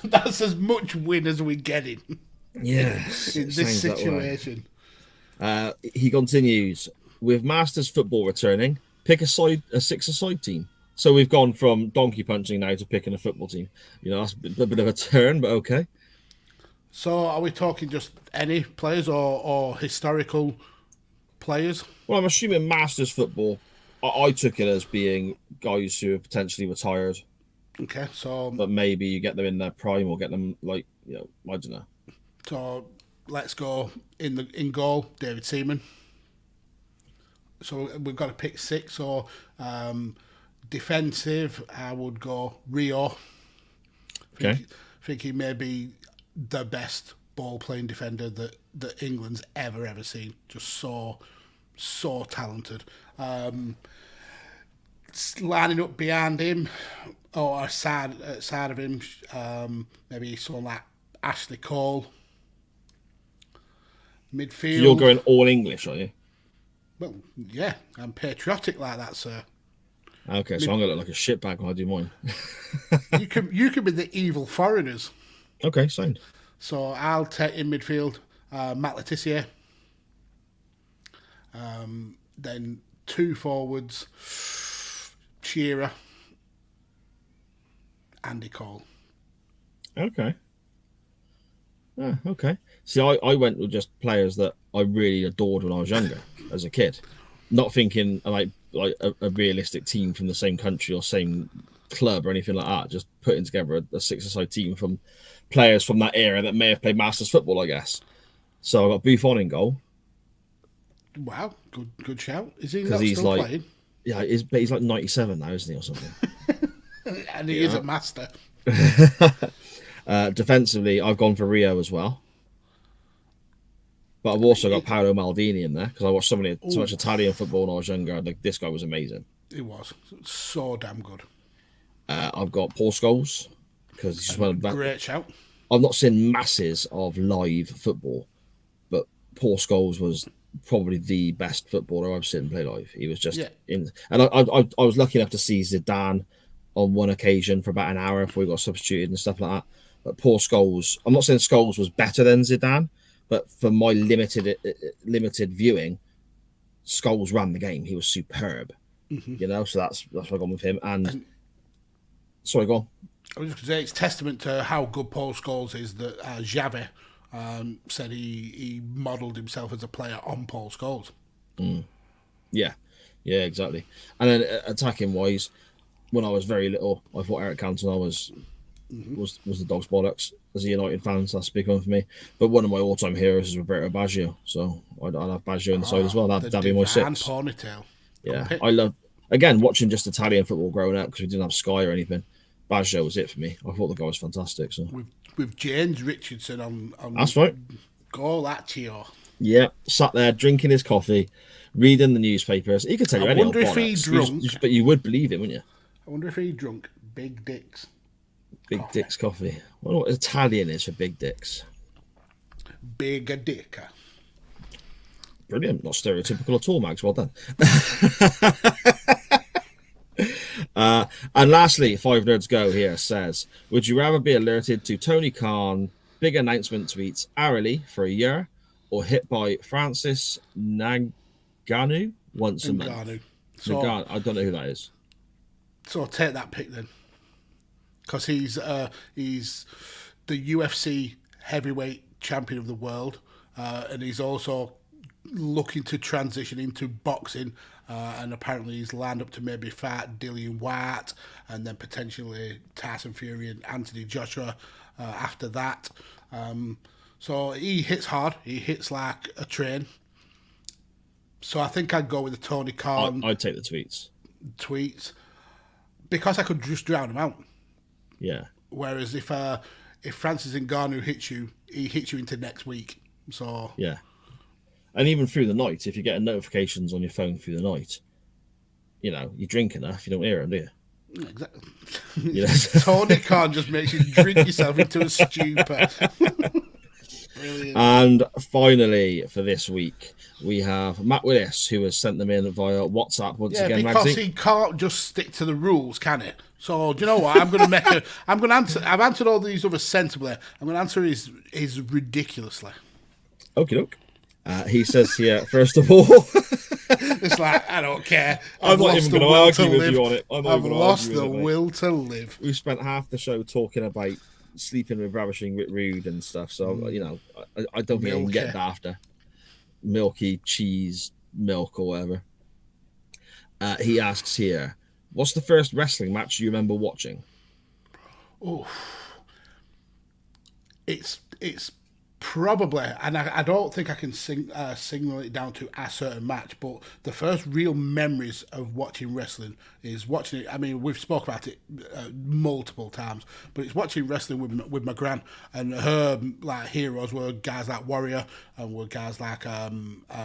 That's as much win as we're getting. Yes. In this situation. He continues, with Masters football returning, pick a 6-a-side team. So we've gone from donkey punching now to picking a football team. You know, that's a bit of a turn, but okay. So are we talking just any players or historical players? Well, I'm assuming Masters football. I took it as being guys who are potentially retired. Okay, so... But maybe you get them in their prime or get them, like, you know, I don't know. So let's go in goal, David Seaman. So we've got to pick 6. So defensive, I would go Rio. Okay. Think he may be the best ball-playing defender that England's ever seen. Just so talented. Lining up behind him, or side of him, maybe someone like Ashley Cole. Midfield. So you're going all English, are you? Well, yeah, I'm patriotic like that, sir. Okay, so I'm gonna look like a shitbag when I do mine. you can be the evil foreigners. Okay, sound. So I'll take in midfield Matt Letizia. Then 2 forwards, Shearer, Andy Cole. Okay. Oh, okay. See, I went with just players that I really adored when I was younger, as a kid. Not thinking like a realistic team from the same country or same club or anything like that. Just putting together a six-a-side team from players from that era that may have played Masters football, I guess. So I got Buffon in goal. Wow, good shout. Is he Because not he's still like, playing? yeah, he's like 97 now, isn't he, or something? And he is a master. Defensively, I've gone for Rio as well. But I've also got Paolo Maldini in there because I watched so much Italian football when I was younger. Like, this guy was amazing. He was so damn good. I've got Paul Scholes because he's just one of great shout. I've not seen masses of live football, but Paul Scholes was probably the best footballer I've seen play live. He was just in, and I was lucky enough to see Zidane on one occasion for about an hour before he got substituted and stuff like that. But Paul Scholes, I'm not saying Scholes was better than Zidane, but for my limited viewing, Scholes ran the game. He was superb, you know. So that's why I gone with him. And sorry, go on. I was just going to say it's testament to how good Paul Scholes is that Xavi said he modelled himself as a player on Paul Scholes. Yeah, exactly. And then attacking wise, when I was very little, I thought Eric Cantona was the dog's bollocks. As a United fan, so that's a big one for me. But one of my all-time heroes is Roberto Baggio, so I'd have Baggio in the side as well. That'd be my six. Ponytail. Yeah, I love watching just Italian football growing up because we didn't have Sky or anything. Baggio was it for me. I thought the guy was fantastic. So with James Richardson on that's right. Go Lazio. Yeah, sat there drinking his coffee, reading the newspapers. He could tell you any old bollocks, but you would believe him, wouldn't you? I wonder if he drunk Big Dick's. Big Dick's coffee. I wonder what Italian is for Big Dick's. Big Dicka. Brilliant. Not stereotypical at all, Max. Well done. And lastly, Five Nerds Go here says, would you rather be alerted to Tony Khan big announcement tweets hourly for a year or hit by Francis Ngannou once a month? So, I don't know who that is. So take that pick then. Because he's the UFC heavyweight champion of the world, and he's also looking to transition into boxing, and apparently he's lined up to maybe fight Dillian White and then potentially Tyson Fury and Anthony Joshua after that. So he hits hard. He hits like a train. So I think I'd go with the Tony Khan. I'd take the tweets because I could just drown him out. Yeah. Whereas if Francis Ngannou hits you, he hits you into next week. So yeah. And even through the night, if you're getting notifications on your phone through the night, you know, you drink enough, you don't hear them, do you? Exactly. You know? Tony Khan just makes you drink yourself into a stupor. Brilliant. And finally, for this week, we have Matt Willis, who has sent them in via WhatsApp once again. Because magazine. He can't just stick to the rules, can it? So do you know what? I'm going to answer. I've answered all these others sensibly. I'm going to answer his ridiculously. Okie doke. He says here, first of all, it's like, I don't care. I'm not even going to argue with you on it. I've lost the will to live. We spent half the show talking about sleeping with ravishing Rude and stuff. So, you know, I don't think I can get after milky cheese, milk or whatever. He asks here, what's the first wrestling match you remember watching? Oh, it's probably, and I don't think I can single it down to a certain match, but the first real memories of watching wrestling is watching it. I mean, we've spoken about it multiple times, but it's watching wrestling with my gran, and her like heroes were guys like Warrior and were guys like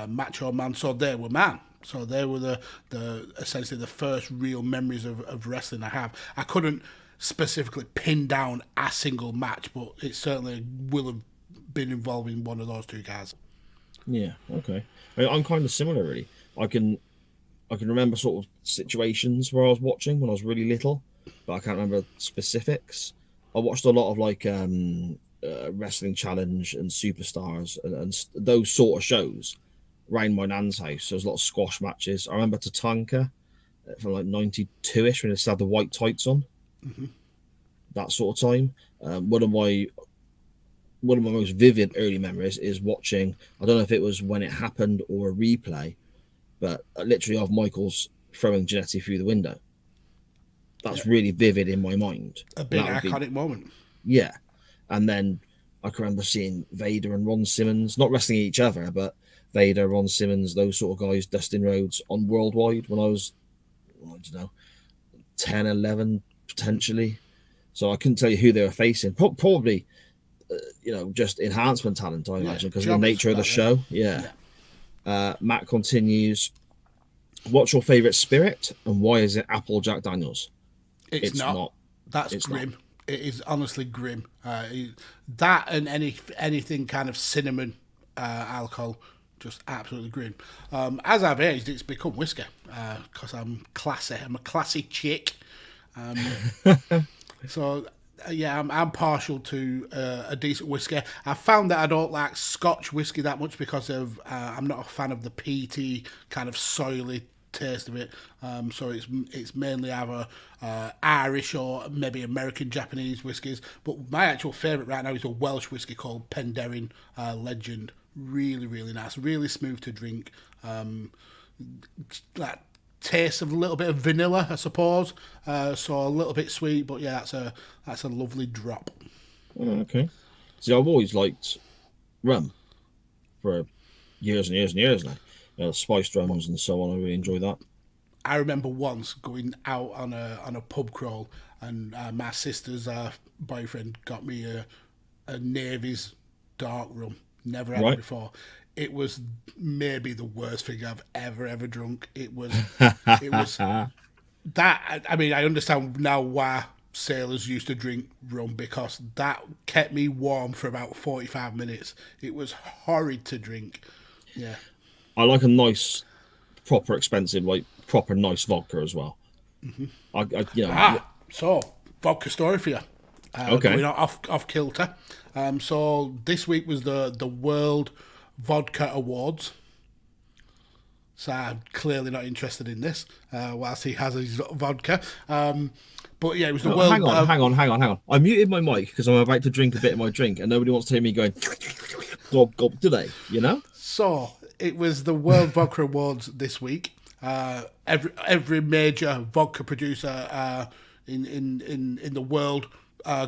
Macho Man. So they were man. So they were the essentially the first real memories of wrestling I have. I couldn't specifically pin down a single match, but it certainly will have been involving one of those two guys. Yeah, okay. I'm kind of similar, really. I can remember sort of situations where I was watching when I was really little, but I can't remember specifics. I watched a lot of like Wrestling Challenge and Superstars and those sort of shows around my nan's house. There was a lot of squash matches. I remember Tatanka from like 92ish when they still had the white tights on. Mm-hmm. That sort of time. One of my most vivid early memories is watching, I don't know if it was when it happened or a replay, but literally of Michaels throwing Jannetty through the window. That's really vivid in my mind. A big iconic moment. Yeah. And then I can remember seeing Vader and Ron Simmons, not wrestling each other, but Vader, Ron Simmons, those sort of guys, Dustin Rhodes on Worldwide when I was, I don't know, 10, 11, potentially. So I couldn't tell you who they were facing. Probably, just enhancement talent, I imagine, because of the nature of the show. Yeah. Matt continues, what's your favourite spirit and why is it Apple Jack Daniels? It's not. That's grim. Not. It is honestly grim. That and anything kind of cinnamon alcohol, just absolutely grim. As I've aged, it's become whiskey because I'm classy. I'm a classy chick. So I'm partial to a decent whiskey. I found that I don't like Scotch whiskey that much because of I'm not a fan of the peaty kind of soily taste of it. So it's mainly either Irish or maybe American Japanese whiskies. But my actual favourite right now is a Welsh whiskey called Penderyn Legend. Really, really nice. Really smooth to drink. That taste of a little bit of vanilla, I suppose. So a little bit sweet, but yeah, that's a lovely drop. Oh, okay. See, I've always liked rum for years and years and years now. Spiced rums and so on. I really enjoy that. I remember once going out on a pub crawl, and my sister's boyfriend got me a Navy's dark rum. Never had it before. It was maybe the worst thing I've ever drunk. It was that. I mean, I understand now why sailors used to drink rum, because that kept me warm for about 45 minutes. It was horrid to drink. Yeah. I like a nice, proper expensive, proper nice vodka as well. Mm-hmm. So vodka story for you. Okay. Going off kilter. So this week was the World Vodka Awards. So I'm clearly not interested in this, whilst he has his vodka. But yeah, it was the World... Hang on. I muted my mic because I'm about to drink a bit of my drink and nobody wants to hear me going gob, gob, do they? So it was the World Vodka Awards this week. Every major vodka producer in the world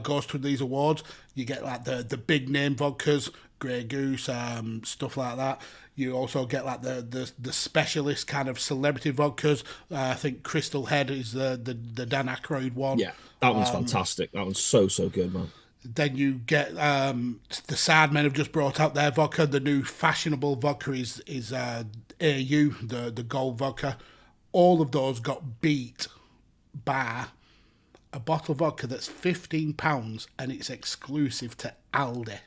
goes to these awards. You get like the big name vodkas, Grey Goose, stuff like that. You also get like the specialist kind of celebrity vodkas. I think Crystal Head is the Dan Aykroyd one. Yeah, that one's fantastic. That one's so good, man. Then you get the Sidemen have just brought out their vodka. The new fashionable vodka is AU, the gold vodka. All of those got beat by a bottle of vodka that's £15 and it's exclusive to Aldi.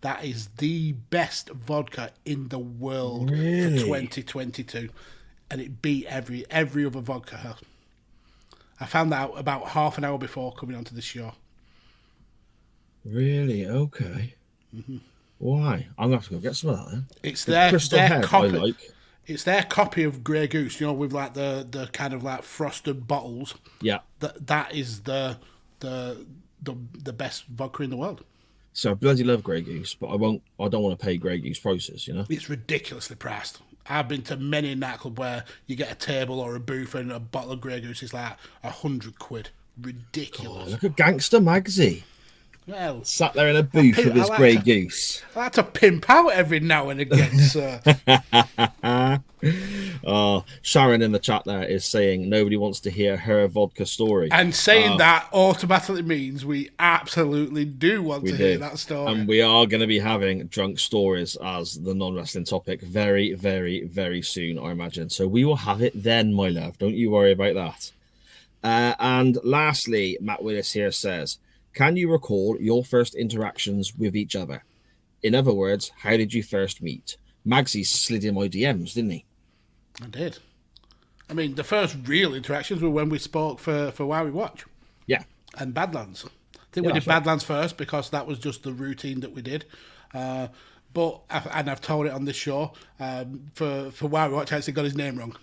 That is the best vodka in the world for 2022, and it beat every other vodka. I found that out about half an hour before coming onto the show. Really? Okay. Mm-hmm. Why? I'm gonna have to go get some of that then. It's their copy. It's their copy of Grey Goose, with like the kind of like frosted bottles. Yeah. That is the best vodka in the world. So I bloody love Grey Goose, but I don't want to pay Grey Goose prices, It's ridiculously priced. I've been to many nightclubs where you get a table or a booth and a bottle of Grey Goose is like £100. Ridiculous. Oh, look at Gangster Magsy. Well, sat there in a booth with his Grey Goose. I like to pimp out every now and again, sir. Oh, Sharon in the chat there is saying nobody wants to hear her vodka story. And saying that automatically means we absolutely do want to hear that story. And we are going to be having drunk stories as the non-wrestling topic very, very, very soon, I imagine. So we will have it then, my love. Don't you worry about that. And lastly, Matt Willis here says, can you recall your first interactions with each other? In other words, how did you first meet? Magsy slid in my DMs, didn't he? I did. I mean, the first real interactions were when we spoke for Why We Watch. Yeah. And Badlands. I think we did Badlands first because that was just the routine that we did. But I've told it on this show, for Why We Watch, I actually got his name wrong.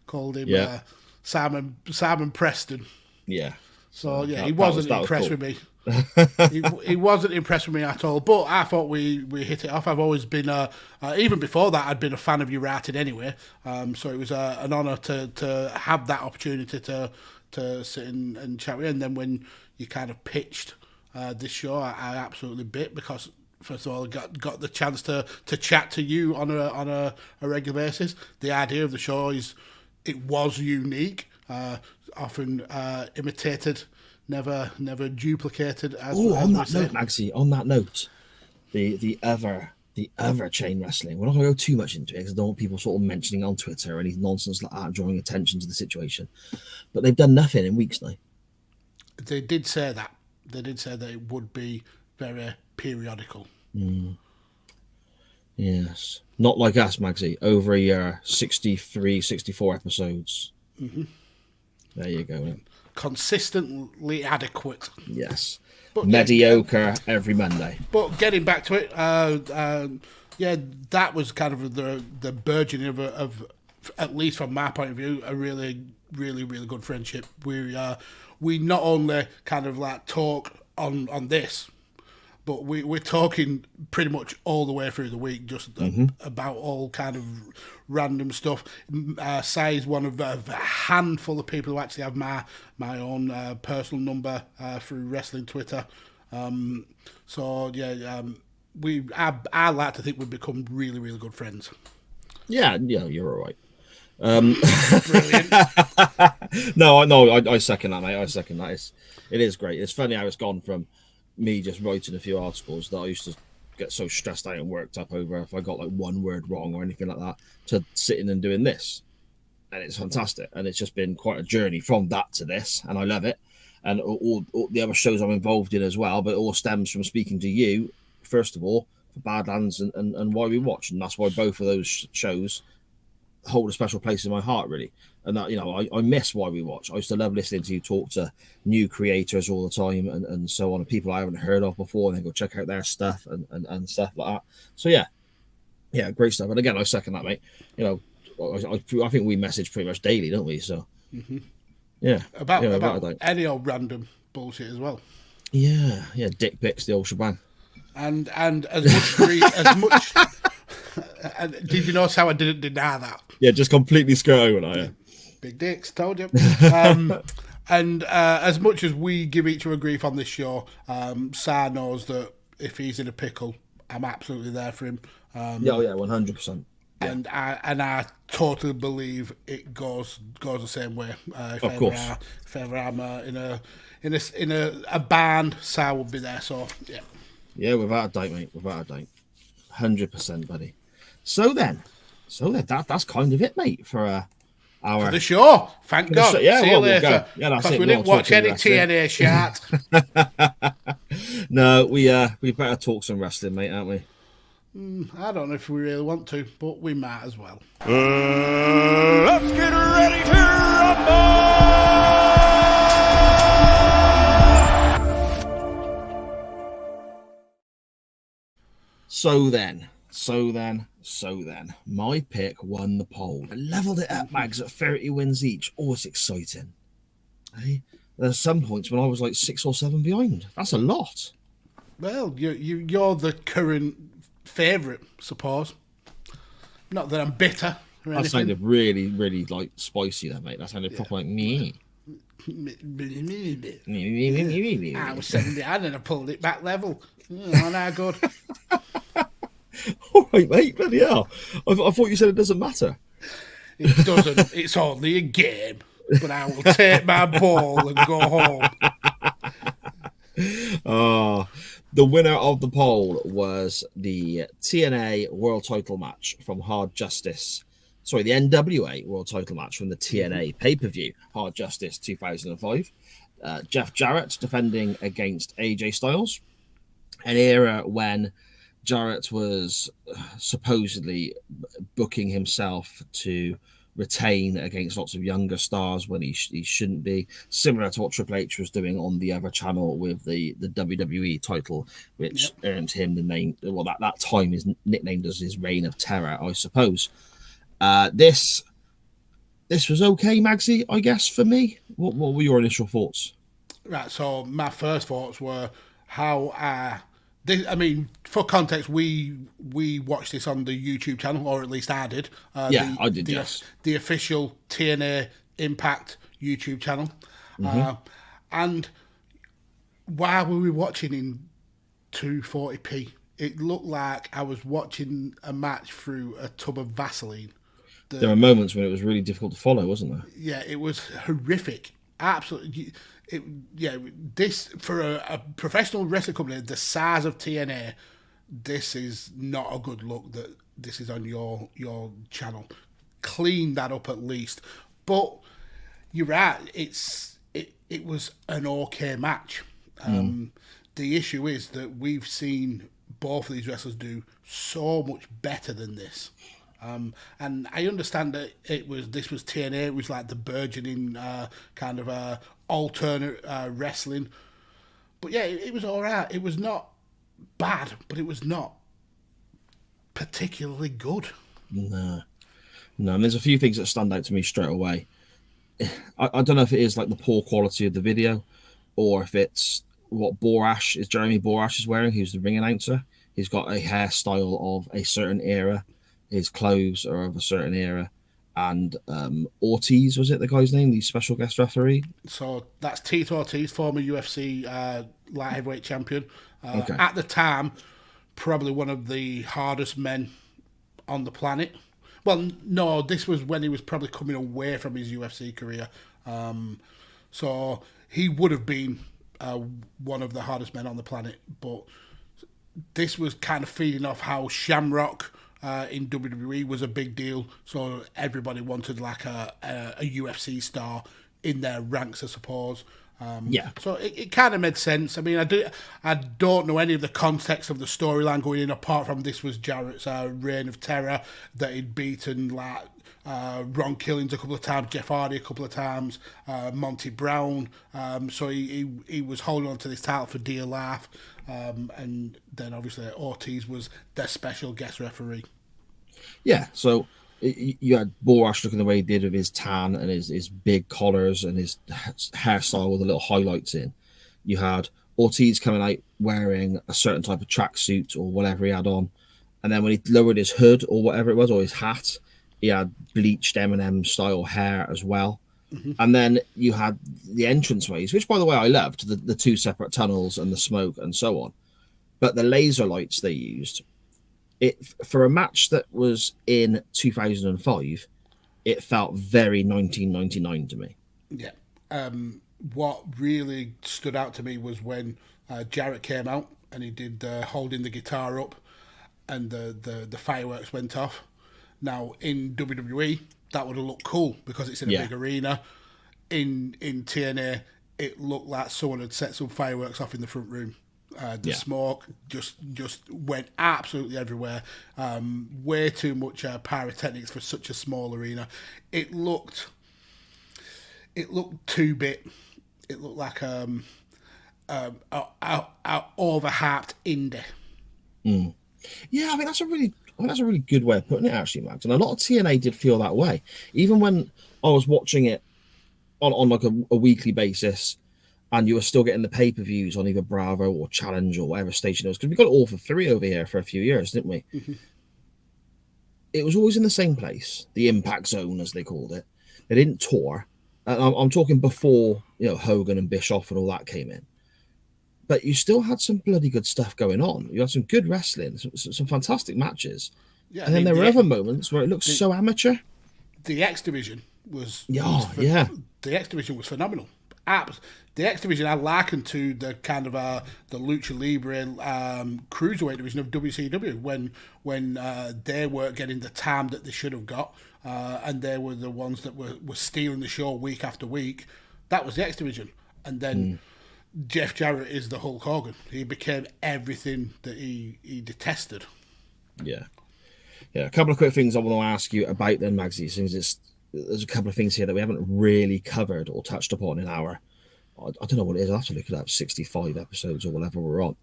Called him Simon Preston. Yeah. So, he wasn't impressed with me. he wasn't impressed with me at all. But I thought we hit it off. I've always been, even before that, I'd been a fan of your writing anyway. So it was an honour to have that opportunity to to sit and chat with you. And then when you kind of pitched this show, I absolutely bit, because first of all, I got the chance to chat to you on a regular basis. The idea of the show it was unique, often imitated, never duplicated. On that note, Magsy, on that note, the other chain wrestling. We're not going to go too much into it because I don't want people sort of mentioning it on Twitter or any nonsense like that, drawing attention to the situation. But they've done nothing in weeks now. They did say that. They did say that it would be very periodical. Yes. Not like us, Magsy. Over a year, 63, 64 episodes. Mm-hmm. There you go. Consistently adequate. Yes. But mediocre every Monday. But getting back to it, that was kind of the burgeoning of, at least from my point of view, a really, really, really good friendship. We not only kind of like talk on this, but we're talking pretty much all the way through the week, just about all kind of random stuff. Sai is one of a handful of people who actually have my own personal number through wrestling Twitter. I like to think we've become really, really good friends. Yeah, you're all right. Brilliant. No, I second that, mate. I second that. It is great. It's funny how it's gone from me just writing a few articles that I used to get so stressed out and worked up over if I got like one word wrong or anything like that, to sitting and doing this. And it's fantastic. And it's just been quite a journey from that to this, and I love it. And all the other shows I'm involved in as well, but it all stems from speaking to you, first of all, for Badlands and Why We Watch. And that's why both of those shows hold a special place in my heart, really. And that, I miss Why We Watch. I used to love listening to you talk to new creators all the time and so on, and people I haven't heard of before, and then go check out their stuff and stuff like that. So yeah, great stuff. And again, I second that, mate. I think we message pretty much daily, don't we? So yeah, about any old random bullshit as well. Yeah, dick pics, the old shebang. And as much. Did you notice how I didn't deny that? Yeah, just completely skirt over that. Yeah. Big dicks, told you. And as much as we give each other grief on this show, Sai knows that if he's in a pickle, I'm absolutely there for him. 100%. Yeah. And I totally believe it goes the same way. If ever I'm in a band, Sai will be there. So yeah. Yeah, without a doubt, mate. Without a doubt. 100%, buddy. So then that's kind of it, mate, for our... For the show. Thank God. See you later. Yeah, that's it. We didn't watch any TNA shit. No, we better talk some wrestling, mate, aren't we? I don't know if we really want to, but we might as well. Let's get ready to rumble! So then, my pick won the poll. I levelled it up, Mags, at 30 wins each. Always exciting. Hey, there's some points when I was like 6 or 7 behind. That's a lot. Well, you're the current favourite, suppose. Not that I'm bitter or anything. That sounded really, really like spicy there, mate. That sounded proper like me. I was 7 behind and I pulled it back level. Oh, now good. All right, mate. Bloody hell. I thought you said it doesn't matter. It doesn't. It's only a game. But I will take my ball and go home. The winner of the poll was the TNA World Title match from Hard Justice. Sorry, the NWA World Title match from the TNA pay-per-view, Hard Justice 2005. Jeff Jarrett defending against AJ Styles. An era when Jarrett was supposedly booking himself to retain against lots of younger stars when he shouldn't be, similar to what Triple H was doing on the other channel with the WWE title, which earned him the name. Well, that time is nicknamed as his Reign of Terror, I suppose. This was okay, Magsy, I guess, for me. What were your initial thoughts? Right, so my first thoughts were how for context, we watched this on the YouTube channel, or at least I did. I did, yes. The official TNA Impact YouTube channel. And while we were watching in 240p, it looked like I was watching a match through a tub of Vaseline. There were moments when it was really difficult to follow, wasn't there? Yeah, it was horrific. Absolutely. This, for a professional wrestling company the size of TNA, this is not a good look that this is on your channel. Clean that up at least. But you're right, it was an okay match. The issue is that we've seen both of these wrestlers do so much better than this. And I understand that this was TNA, it was like the burgeoning kind of alternate wrestling. But yeah, it was all right. It was not bad, but it was not particularly good. No. And there's a few things that stand out to me straight away. I don't know if it is like the poor quality of the video, or if it's what Jeremy Borash is wearing, who's the ring announcer. He's got a hairstyle of a certain era. His clothes are of a certain era. And Ortiz, was it the guy's name, the special guest referee? So that's Tito Ortiz, former UFC light heavyweight champion. Okay. At the time, probably one of the hardest men on the planet. Well, no, this was when he was probably coming away from his UFC career. So he would have been one of the hardest men on the planet. But this was kind of feeding off how Shamrock in WWE was a big deal. So everybody wanted like a UFC star in their ranks, I suppose. So it kind of made sense. I mean, I don't know any of the context of the storyline going in, apart from this was Jarrett's reign of terror, that he'd beaten like Ron Killings a couple of times, Jeff Hardy a couple of times, Monty Brown. So he was holding on to this title for dear life. And then obviously Ortiz was their special guest referee. Yeah, so you had Borash looking the way he did with his tan and his big collars and his hairstyle with the little highlights in. You had Ortiz coming out wearing a certain type of tracksuit or whatever he had on. And then when he lowered his hood or whatever it was, or his hat, he had bleached Eminem style hair as well. Mm-hmm. And then you had the entranceways, which, by the way, I loved, the two separate tunnels and the smoke and so on. But the laser lights they used, for a match that was in 2005, it felt very 1999 to me. Yeah. What really stood out to me was when Jarrett came out and he did holding the guitar up and the fireworks went off. Now, in WWE, that would have looked cool because it's in a big arena. In TNA, it looked like someone had set some fireworks off in the front room. The smoke just went absolutely everywhere. Way too much pyrotechnics for such a small arena. It looked 2-bit. It looked like a overhyped indie. Mm. Yeah, I mean that's a really good way of putting it, actually, Max. And a lot of TNA did feel that way. Even when I was watching it on like a weekly basis, and you were still getting the pay-per-views on either Bravo or Challenge or whatever station it was, because we got it all for free over here for a few years, didn't we? Mm-hmm. It was always in the same place, the Impact Zone, as they called it. They didn't tour. I'm talking before, Hogan and Bischoff and all that came in. But you still had some bloody good stuff going on. You had some good wrestling, some fantastic matches. Yeah, and then there were other moments where it looked so amateur. The X Division was... The X Division was phenomenal. The X Division I likened to the kind of the Lucha Libre cruiserweight division of WCW when they weren't getting the time that they should have got, and they were the ones that were stealing the show week after week. That was the X Division. And then Jeff Jarrett is the Hulk Hogan. He became everything that he detested. Yeah. A couple of quick things I want to ask you about then, Magsy, since there's a couple of things here that we haven't really covered or touched upon in our, I don't know what it is, I'll have to look it up, 65 episodes or whatever we're on.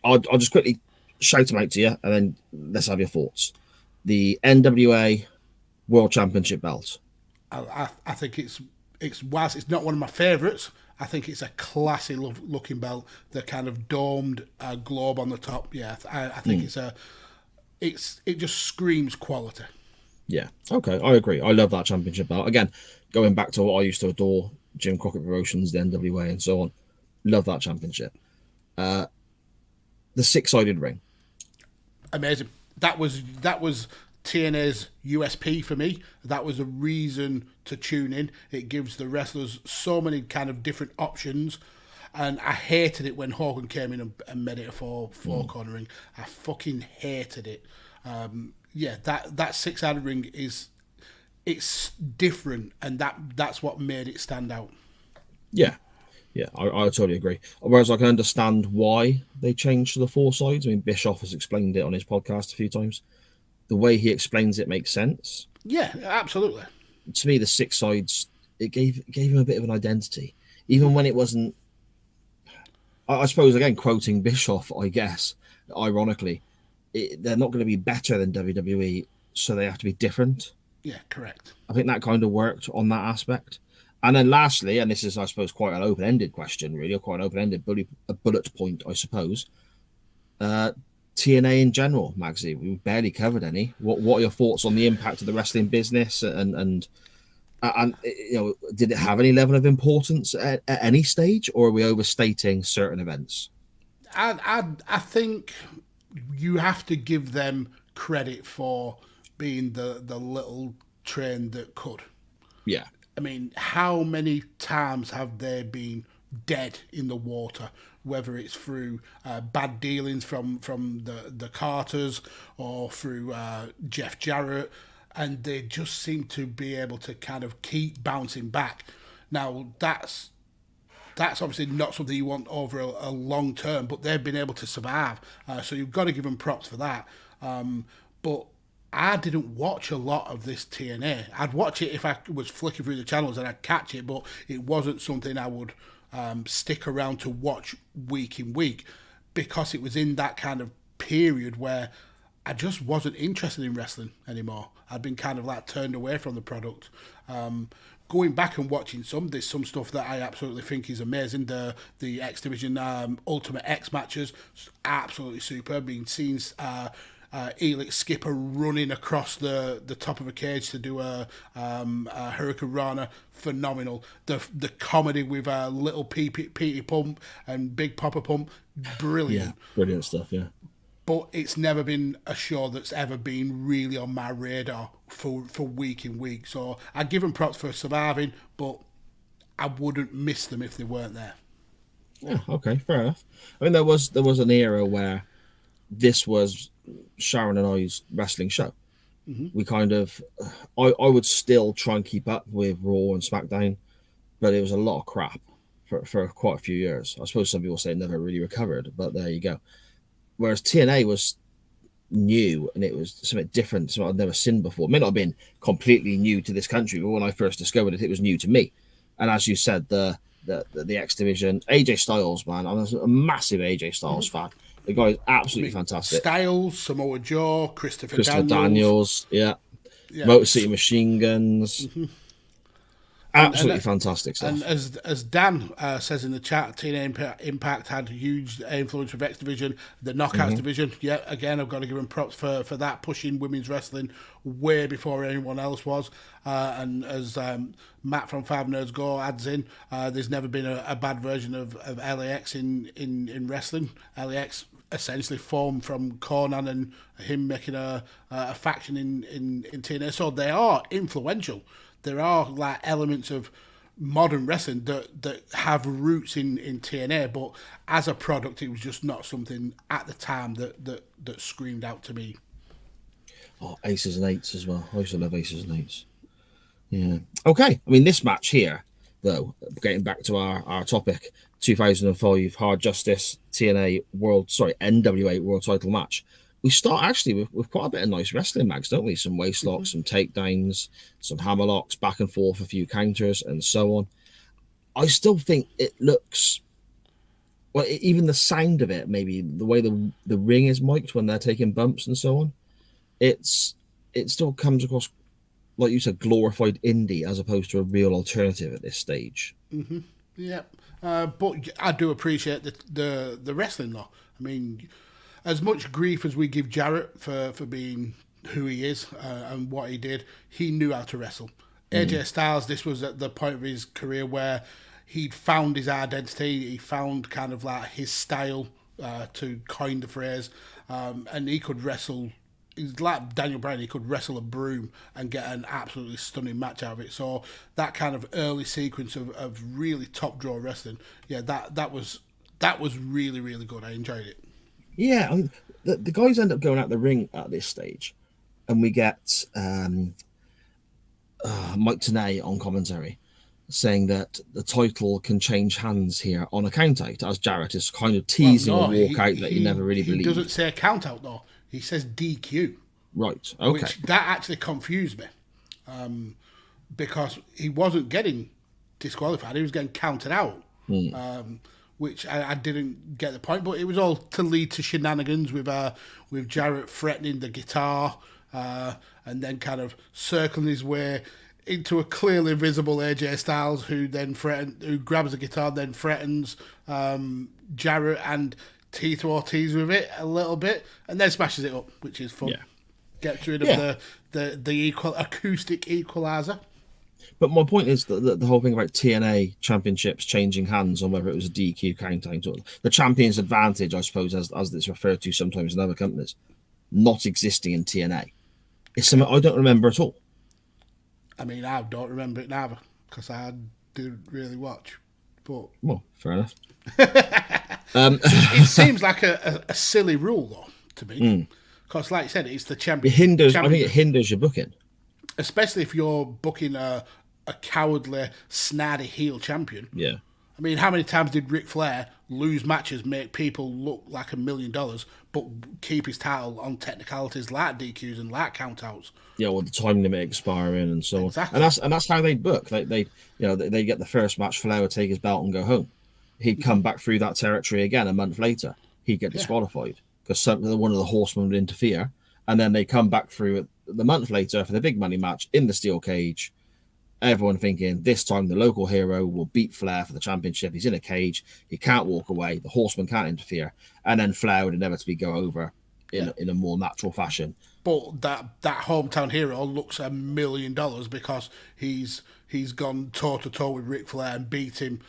I'll just quickly shout them out to you and then let's have your thoughts. The NWA World Championship belt. I think whilst it's not one of my favourites, I think it's a classy looking belt. The kind of domed globe on the top. Yeah, I think it just screams quality. Yeah, okay, I agree. I love that championship belt. Again, going back to what I used to adore, Jim Crockett Promotions, the NWA, and so on. Love that championship. The 6-sided ring. Amazing. That was TNA's USP for me. That was a reason to tune in. It gives the wrestlers so many kind of different options. And I hated it when Hogan came in and made it a four-corner ring. I fucking hated it. That 6-sided ring it's different, and that's what made it stand out. Yeah, I totally agree. Whereas I can understand why they changed to the 4 sides. I mean, Bischoff has explained it on his podcast a few times. The way he explains it makes sense. Yeah, absolutely. To me, the 6 sides, it gave him a bit of an identity, even when it wasn't. I suppose, again, quoting Bischoff, I guess, ironically, they're not going to be better than WWE, so they have to be different. Yeah, correct. I think that kind of worked on that aspect. And then lastly, and this is, I suppose, quite an open-ended question, really, or quite an open-ended bullet point, I suppose. TNA in general, Magsy, we've barely covered any. What are your thoughts on the impact of the wrestling business, and did it have any level of importance at any stage, or are we overstating certain events? I think you have to give them credit for being the little train that could. Yeah. I mean, how many times have they been dead in the water, whether it's through bad dealings from the Carters or through Jeff Jarrett, and they just seem to be able to kind of keep bouncing back. Now, that's obviously not something you want over a long term, but they've been able to survive. So you've got to give them props for that. But I didn't watch a lot of this TNA. I'd watch it if I was flicking through the channels and I'd catch it, but it wasn't something I would stick around to watch week in week, because it was in that kind of period where I just wasn't interested in wrestling anymore. I'd been kind of like turned away from the product. Going back and watching there's some stuff that I absolutely think is amazing. The X Division Ultimate X matches, absolutely superb. Being seen Elix Skipper running across the top of a cage to do a Hurricane Rana, phenomenal. The comedy with Little Petey Pump and Big Papa Pump, brilliant. Yeah, brilliant stuff, yeah. But it's never been a show that's ever been really on my radar for week in week. So I give them props for surviving, but I wouldn't miss them if they weren't there. Yeah, okay, fair enough. I mean, there was an era where this was Sharon and I's wrestling show. Mm-hmm. We kind of, I would still try and keep up with Raw and SmackDown, but it was a lot of crap for quite a few years. I suppose some people say it never really recovered, but there you go. Whereas TNA was new and it was something different, something I'd never seen before. It may not have been completely new to this country, but when I first discovered it, it was new to me. And as you said, the X Division, AJ Styles, man, I'm a massive AJ Styles fan. The guy is absolutely fantastic. Styles, Samoa Joe, Christopher Daniels, yeah. Motor City Machine Guns. Mm-hmm. Absolutely fantastic stuff. And as Dan says in the chat, TNA Impact had a huge influence with X Division, the Knockouts division. Yeah, again, I've got to give them props for that, pushing women's wrestling way before anyone else was. And as Matt from Five Nerds Go adds in, there's never been a bad version of LAX in wrestling. LAX essentially formed from Conan and him making a faction in TNA. So they are influential. There are like elements of modern wrestling that have roots in TNA, but as a product, it was just not something at the time that screamed out to me. Oh, aces and eights as well. I used to love aces and eights. Yeah. Okay. I mean, this match here, though, getting back to our topic, 2005 Hard Justice NWA World Title match. We start actually with quite a bit of nice wrestling, Mags, don't we? Some waist locks, some takedowns, some hammerlocks, back and forth, a few counters, and so on. I still think it looks, well, even the sound of it, maybe the way the ring is mic'd when they're taking bumps and so on, it still comes across, like you said, glorified indie as opposed to a real alternative at this stage. Mm-hmm. Yeah, but I do appreciate the wrestling, though. I mean, as much grief as we give Jarrett for being who he is and what he did, he knew how to wrestle. AJ Styles, this was at the point of his career where he'd found his identity. He found kind of like his style, to coin the phrase, and he could wrestle. He's like Daniel Bryan. He could wrestle a broom and get an absolutely stunning match out of it. So that kind of early sequence of really top draw wrestling, yeah, that was really, really good. I enjoyed it. Yeah, I mean, the guys end up going out the ring at this stage, and we get Mike Tenay on commentary saying that the title can change hands here on a count out, as Jarrett is kind of teasing a walkout that you never really believe. He doesn't say count out though. He says DQ. Right. Okay. Which that actually confused me, because he wasn't getting disqualified. He was getting counted out. Which I didn't get the point, but it was all to lead to shenanigans with Jarrett threatening the guitar, and then kind of circling his way into a clearly visible AJ Styles, who grabs the guitar, then threatens Jarrett and Tito Ortiz with it a little bit, and then smashes it up, which is fun. Yeah. Gets rid of the acoustic equalizer. But my point is that the whole thing about TNA championships changing hands on whether it was a DQ count out or the champion's advantage, I suppose, as it's referred to sometimes in other companies, not existing in TNA. It's something I don't remember at all. I mean, I don't remember it neither because I didn't really watch. But well, fair enough. It seems like a silly rule, though, to me. Because, like you said, it's the champion. I think it hinders your booking. Especially if you're booking a cowardly, snarty heel champion. Yeah. I mean, how many times did Ric Flair lose matches, make people look like $1 million, but keep his title on technicalities like DQs and like countouts? Yeah, well, the time limit expiring and so on. Exactly. And that's how they book. They get the first match, Flair would take his belt and go home. He'd come back through that territory again a month later. He'd get disqualified because one of the horsemen would interfere, and then they come back through it the month later for the big money match in the steel cage. Everyone thinking this time the local hero will beat Flair for the championship. He's in a cage. He can't walk away. The horseman can't interfere. And then Flair would inevitably go over in a more natural fashion. But that hometown hero looks $1 million because he's gone toe-to-toe with Ric Flair and beat him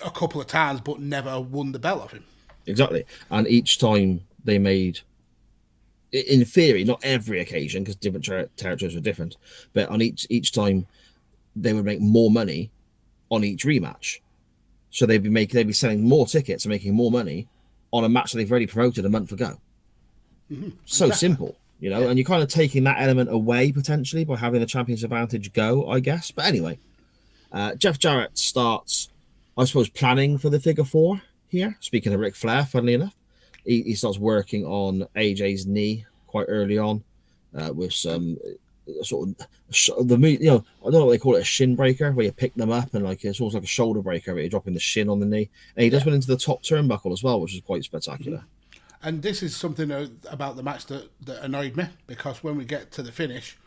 a couple of times but never won the belt of him. Exactly. And each time they made... in theory, not every occasion, because different territories are different, but on each time they would make more money on each rematch. So they'd be selling more tickets and making more money on a match that they've already promoted a month ago. Mm-hmm. So exactly. Simple, and you're kind of taking that element away potentially by having the champion's advantage go, I guess. But anyway, Jeff Jarrett starts, I suppose, planning for the figure four here. Speaking of Ric Flair, funnily enough. He starts working on AJ's knee quite early on with some sort of I don't know what they call it, a shin breaker, where you pick them up and it's almost like a shoulder breaker, where you're dropping the shin on the knee. And he does one into the top turnbuckle as well, which is quite spectacular. And this is something about the match that annoyed me, because when we get to the finish,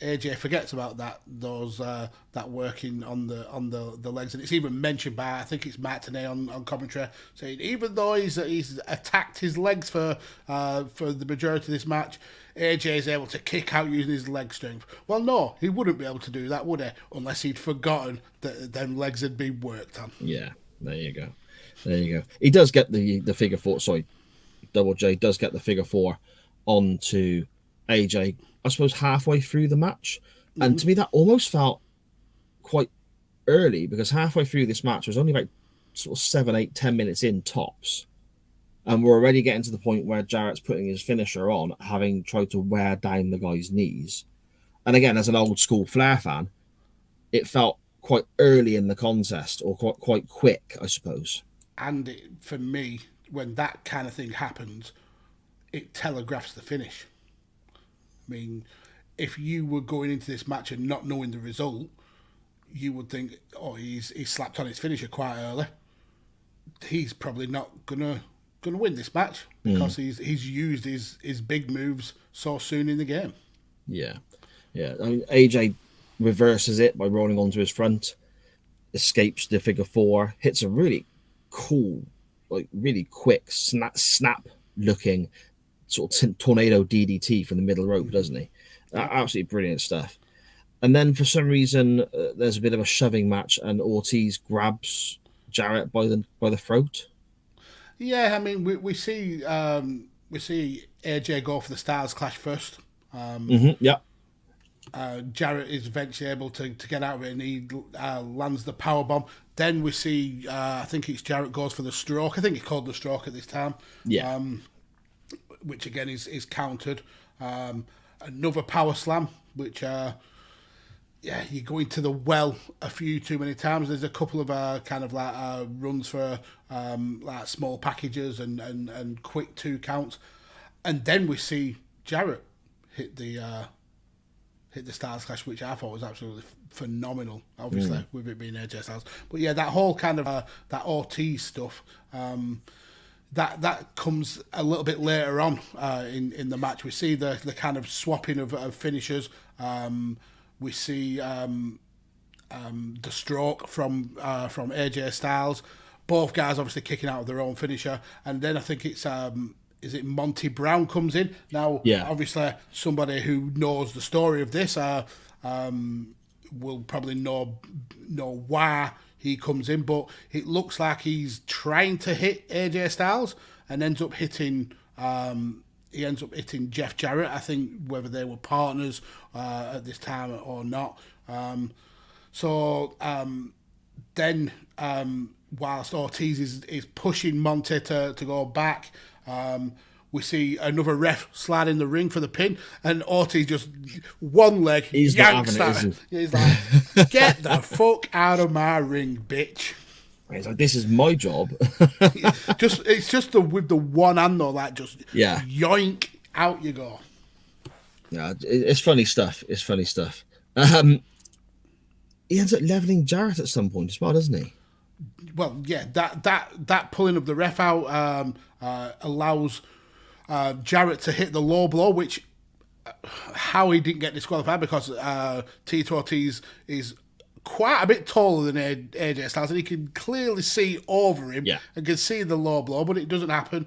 AJ forgets about that working on the legs, and it's even mentioned by, I think it's Matt Tenay on commentary, saying even though he's attacked his legs for the majority of this match, AJ is able to kick out using his leg strength. Well, no, he wouldn't be able to do that, would he? Unless he'd forgotten that them legs had been worked on. Yeah, there you go. He does get the figure four. Sorry, Double J does get the figure four onto AJ, I suppose, halfway through the match. And to me, that almost felt quite early, because halfway through this match was only about sort of 7, 8, 10 minutes in tops. And we're already getting to the point where Jarrett's putting his finisher on, having tried to wear down the guy's knees. And again, as an old school Flair fan, it felt quite early in the contest, or quite quick, I suppose. And for me, when that kind of thing happens, it telegraphs the finish. I mean, if you were going into this match and not knowing the result, you would think, oh, he's slapped on his finisher quite early. He's probably not gonna win this match because he's used his big moves so soon in the game. Yeah. I mean, AJ reverses it by rolling onto his front, escapes the figure four, hits a really cool, really quick snap looking sort of tornado DDT from the middle rope, doesn't he? Absolutely brilliant stuff. And then for some reason, there's a bit of a shoving match, and Ortiz grabs Jarrett by the throat. Yeah, I mean, we see AJ go for the Stars Clash first. Yeah. Jarrett is eventually able to get out of it, and he lands the power bomb. Then we see, I think it's Jarrett goes for the stroke. I think it's called the stroke at this time. Yeah. Which again is countered. Another power slam, which you go into the well a few too many times. There's a couple of kind of like runs for like small packages and quick 2 counts, and then we see Jarrett hit the Stars Clash, which I thought was absolutely phenomenal. Obviously, with it being AJ Styles, but yeah, that whole kind of that Ortiz stuff. That comes a little bit later on in the match. We see the kind of swapping of finishers. We see the stroke from AJ Styles. Both guys obviously kicking out of their own finisher, and then I think it's is it Monty Brown comes in now. Yeah. Obviously, somebody who knows the story of this will probably know why he comes in, but it looks like he's trying to hit AJ Styles and ends up hitting. He ends up hitting Jeff Jarrett. I think whether they were partners at this time or not. Then whilst Ortiz is pushing Monte to go back, we see another ref slide in the ring for the pin, and Ortiz just one leg yanks that. He's like, "Get the fuck out of my ring, bitch!" He's like, "This is my job." It's just with the one hand though, like just yoink, out you go. Yeah, it's funny stuff. It's funny stuff. He ends up leveling Jarrett at some point as well, doesn't he? Well, yeah, that pulling of the ref out allows Jarrett to hit the low blow, which how he didn't get disqualified, because Tito Ortiz is quite a bit taller than AJ Styles, and he can clearly see over him and can see the low blow, but it doesn't happen.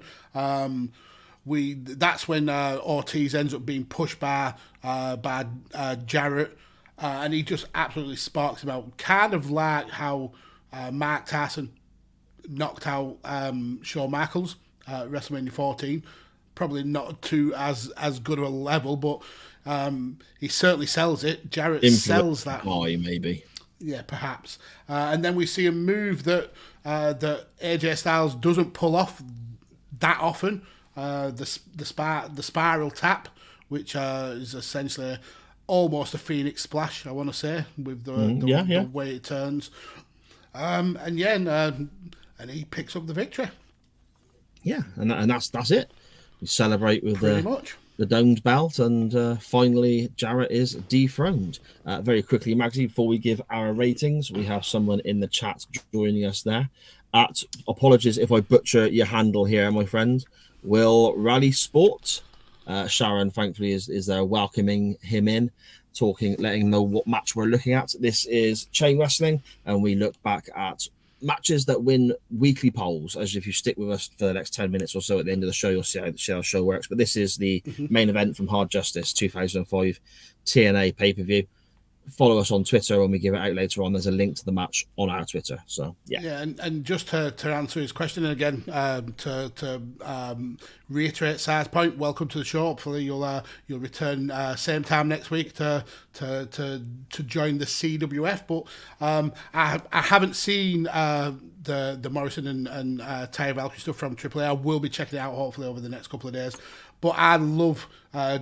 That's when Ortiz ends up being pushed by Jarrett, and he just absolutely sparks him out, kind of like how Mark Tyson knocked out Shawn Michaels at WrestleMania 14. Probably not to as good of a level, but he certainly sells it. Jarrett sells that. Maybe. Yeah, perhaps. And then we see a move that AJ Styles doesn't pull off that often. The spiral tap, which is essentially almost a Phoenix splash, I want to say, with the way it turns. And he picks up the victory. Yeah, and that's it. We celebrate with the domed belt, and finally Jarrett is dethroned. Very quickly, Magsy, before we give our ratings, we have someone in the chat joining us there. Apologies if I butcher your handle here, my friend. Will Rally Sport. Sharon, thankfully, is there welcoming him in, letting him know what match we're looking at. This is Chain Wrestling, and we look back at matches that win weekly polls. As if you stick with us for the next 10 minutes or so, at the end of the show, you'll see how the show works. But this is the main event from Hard Justice 2005 TNA pay-per-view. Follow us on Twitter when we give it out later on. There's a link to the match on our Twitter. So yeah, and just to answer his question again, to reiterate Si's point, welcome to the show. Hopefully you'll return same time next week to join the CWF. But I haven't seen the Morrison and Taya Valkyrie stuff from AAA. I will be checking it out hopefully over the next couple of days. But I love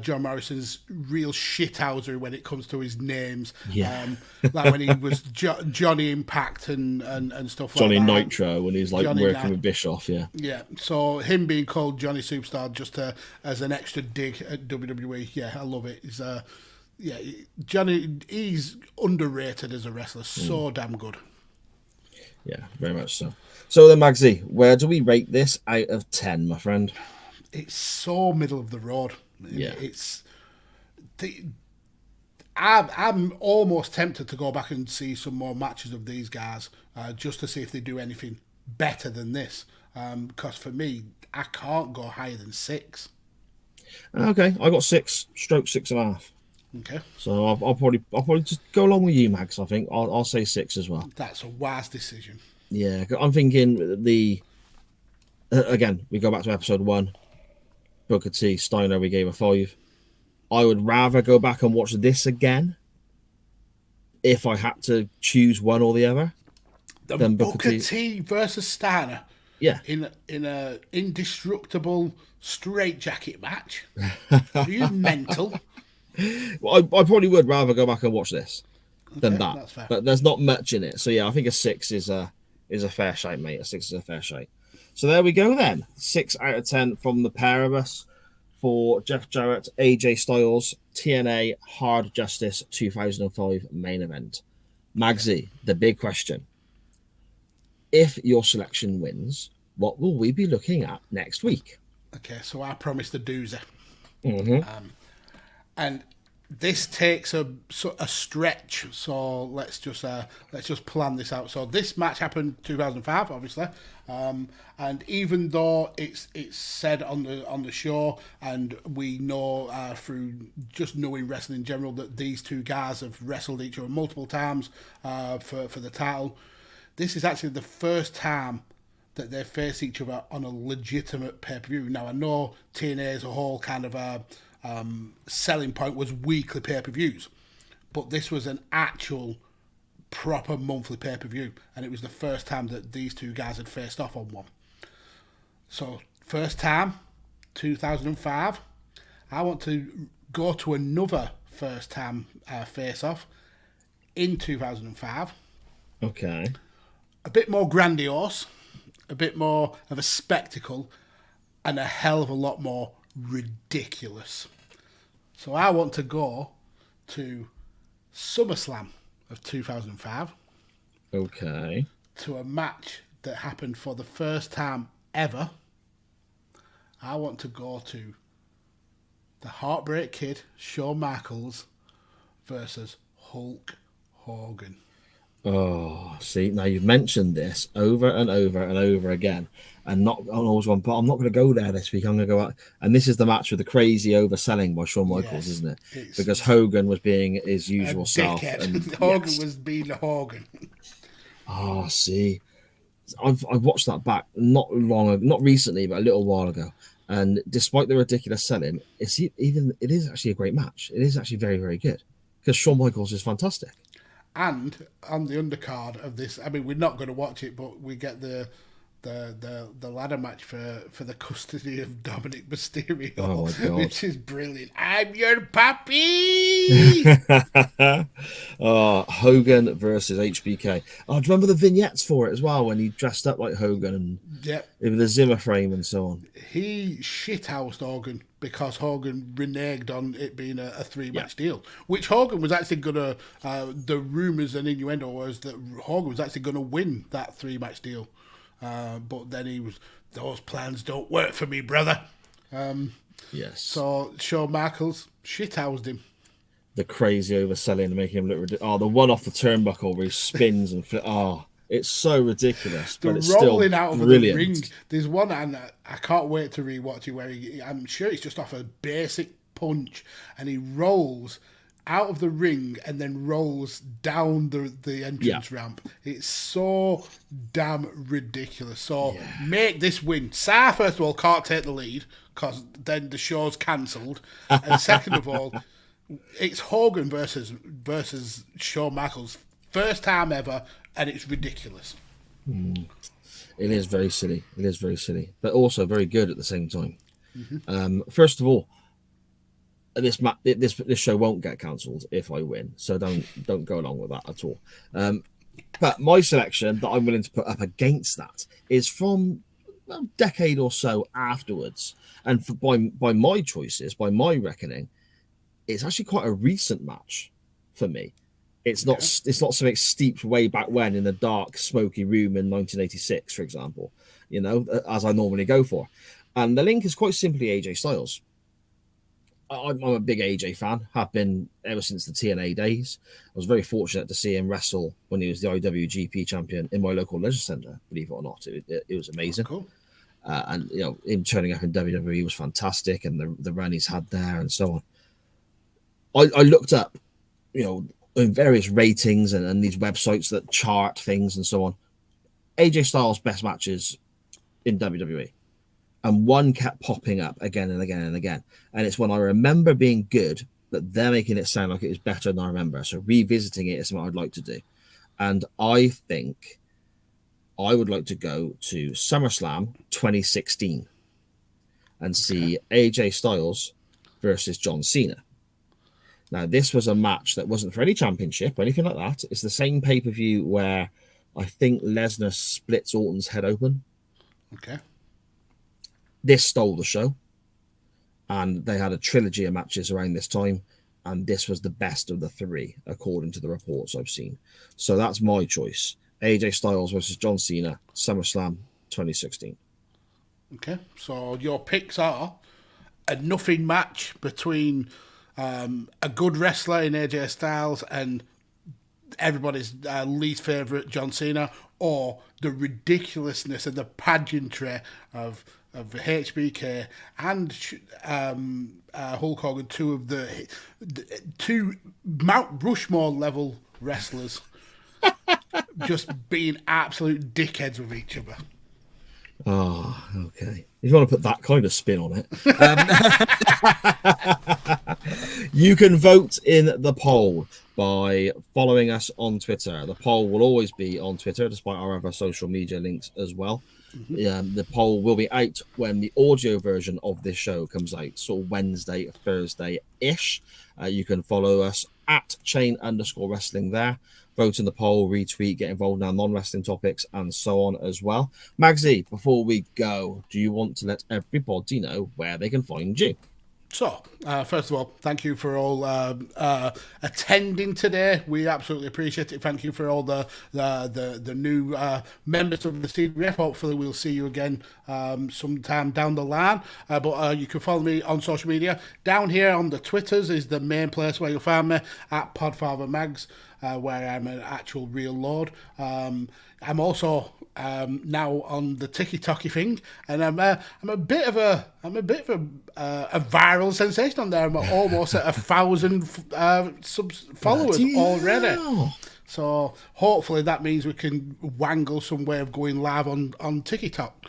John Morrison's real shithousery when it comes to his names. Yeah. Like when he was Johnny Impact and stuff Johnny like that. Johnny Nitro, when he's like Johnny working with Bischoff, yeah. Yeah, so him being called Johnny Superstar just as an extra dig at WWE, yeah, I love it. He's, Johnny, he's underrated as a wrestler, so damn good. Yeah, very much so. So then, Magsy, where do we rate this out of 10, my friend? It's so middle of the road. Yeah, I'm almost tempted to go back and see some more matches of these guys, just to see if they do anything better than this. Because for me, I can't go higher than 6. Okay, I got 6/6.5. Okay. So I'll probably just go along with you, Max. I think I'll say 6 as well. That's a wise decision. Yeah, I'm thinking again, we go back to episode 1. Booker T, Steiner, we gave a 5. I would rather go back and watch this again if I had to choose one or the other. The Booker T versus Steiner. Yeah. In a indestructible straitjacket match. Are you mental? Well, I probably would rather go back and watch this than that. That's fair. But there's not much in it. So yeah, I think a 6 is a fair shout, mate. A 6 is a fair shout. So there we go then. 6 out of 10 from the pair of us for Jeff Jarrett, AJ Styles, TNA Hard Justice 2005 main event. Magsy, the big question. If your selection wins, what will we be looking at next week? Okay, so I promised a doozy. Mm-hmm. And this takes a stretch, so let's just plan this out. So this match happened 2005, obviously, and even though it's said on the show, and we know through just knowing wrestling in general that these two guys have wrestled each other multiple times for the title, this is actually the first time that they face each other on a legitimate pay-per-view. Now I know TNA as a whole kind of selling point was weekly pay-per-views, but this was an actual proper monthly pay-per-view, and it was the first time that these two guys had faced off on one. So first time 2005. I want to go to another first time face off in 2005. Okay, a bit more grandiose, a bit more of a spectacle, and a hell of a lot more ridiculous. So I want to go to SummerSlam of 2005. Okay. To a match that happened for the first time ever. I want to go to the Heartbreak Kid, Shawn Michaels, versus Hulk Hogan. Oh, see, now you've mentioned this over and over and over again, and not on always one, but I'm not going to go there this week. I'm going to go out, and this is the match with the crazy overselling by Shawn Michaels, isn't it? Because Hogan was being his usual self, and Hogan was being Hogan. Oh, see, I've watched that back not recently, but a little while ago, and despite the ridiculous selling, it is actually a great match. It is actually very, very good because Shawn Michaels is fantastic. And on the undercard of this, I mean, we're not going to watch it, but we get the ladder match for the custody of Dominic Mysterio, which is brilliant. I'm your puppy. Hogan versus HBK. Oh, do you remember the vignettes for it as well when he dressed up like Hogan and with the Zimmer frame and so on? He shithoused Hogan because Hogan reneged on it being a 3-match deal, which Hogan was actually going to, the rumours and innuendo was that Hogan was actually going to win that 3-match deal. But then those plans don't work for me, brother. Yes. So Shawn Michaels shithoused him. The crazy overselling, making him look ridiculous. Oh, the one off the turnbuckle where he spins and it's so ridiculous. But it's rolling still out of brilliant. the ring. There's one, and I can't wait to rewatch it, where I'm sure it's just off a basic punch, and he rolls out of the ring and then rolls down the entrance ramp. It's so damn ridiculous. So make this win. Sarah, first of all, can't take the lead because then the show's cancelled. And second of all, it's Hogan versus Shawn Michaels. First time ever, and it's ridiculous. It is very silly. It is very silly, but also very good at the same time. Mm-hmm. First of all, this show won't get cancelled if I win, so don't go along with that at all. But my selection that I'm willing to put up against that is from a decade or so afterwards, and by my choices, by my reckoning, it's actually quite a recent match for me. It's not something steeped way back when in a dark, smoky room in 1986, for example, as I normally go for. And the link is quite simply AJ Styles. I'm a big AJ fan, have been ever since the TNA days. I was very fortunate to see him wrestle when he was the IWGP champion in my local leisure centre, believe it or not. It was amazing. Cool. And, him turning up in WWE was fantastic, and the run he's had there and so on. I looked up, in various ratings and these websites that chart things and so on, AJ Styles' best matches in WWE. And one kept popping up again and again and again. And it's when I remember being good that they're making it sound like it was better than I remember. So revisiting it is something I'd like to do. And I think I would like to go to SummerSlam 2016 and see AJ Styles versus John Cena. Now, this was a match that wasn't for any championship or anything like that. It's the same pay-per-view where I think Lesnar splits Orton's head open. Okay. This stole the show. And they had a trilogy of matches around this time. And this was the best of the three, according to the reports I've seen. So that's my choice. AJ Styles versus John Cena, SummerSlam 2016. Okay. So your picks are a nothing match between a good wrestler in AJ Styles and everybody's least favourite John Cena, or the ridiculousness and the pageantry of HBK and Hulk Hogan, two Mount Rushmore level wrestlers, just being absolute dickheads with each other. Oh, okay. If you want to put that kind of spin on it. You can vote in the poll by following us on Twitter. The poll will always be on Twitter, despite our other social media links as well. Mm-hmm. The poll will be out when the audio version of this show comes out, sort of Wednesday, Thursday-ish. You can follow us at @chain_wrestling there. Vote in the poll, retweet, get involved in our non-wrestling topics, and so on as well. Magsy, before we go, do you want to let everybody know where they can find you? So, first of all, thank you for all attending today. We absolutely appreciate it. Thank you for all the new members of the CWF. Hopefully, we'll see you again sometime down the line. But you can follow me on social media. Down here on the Twitters is the main place where you'll find me, at PodfatherMags, where I'm an actual real lord. I'm also now on the TikTok thing, and I'm a bit of a viral sensation on there. I'm almost at 1,000 followers already. So hopefully that means we can wangle some way of going live on TikTok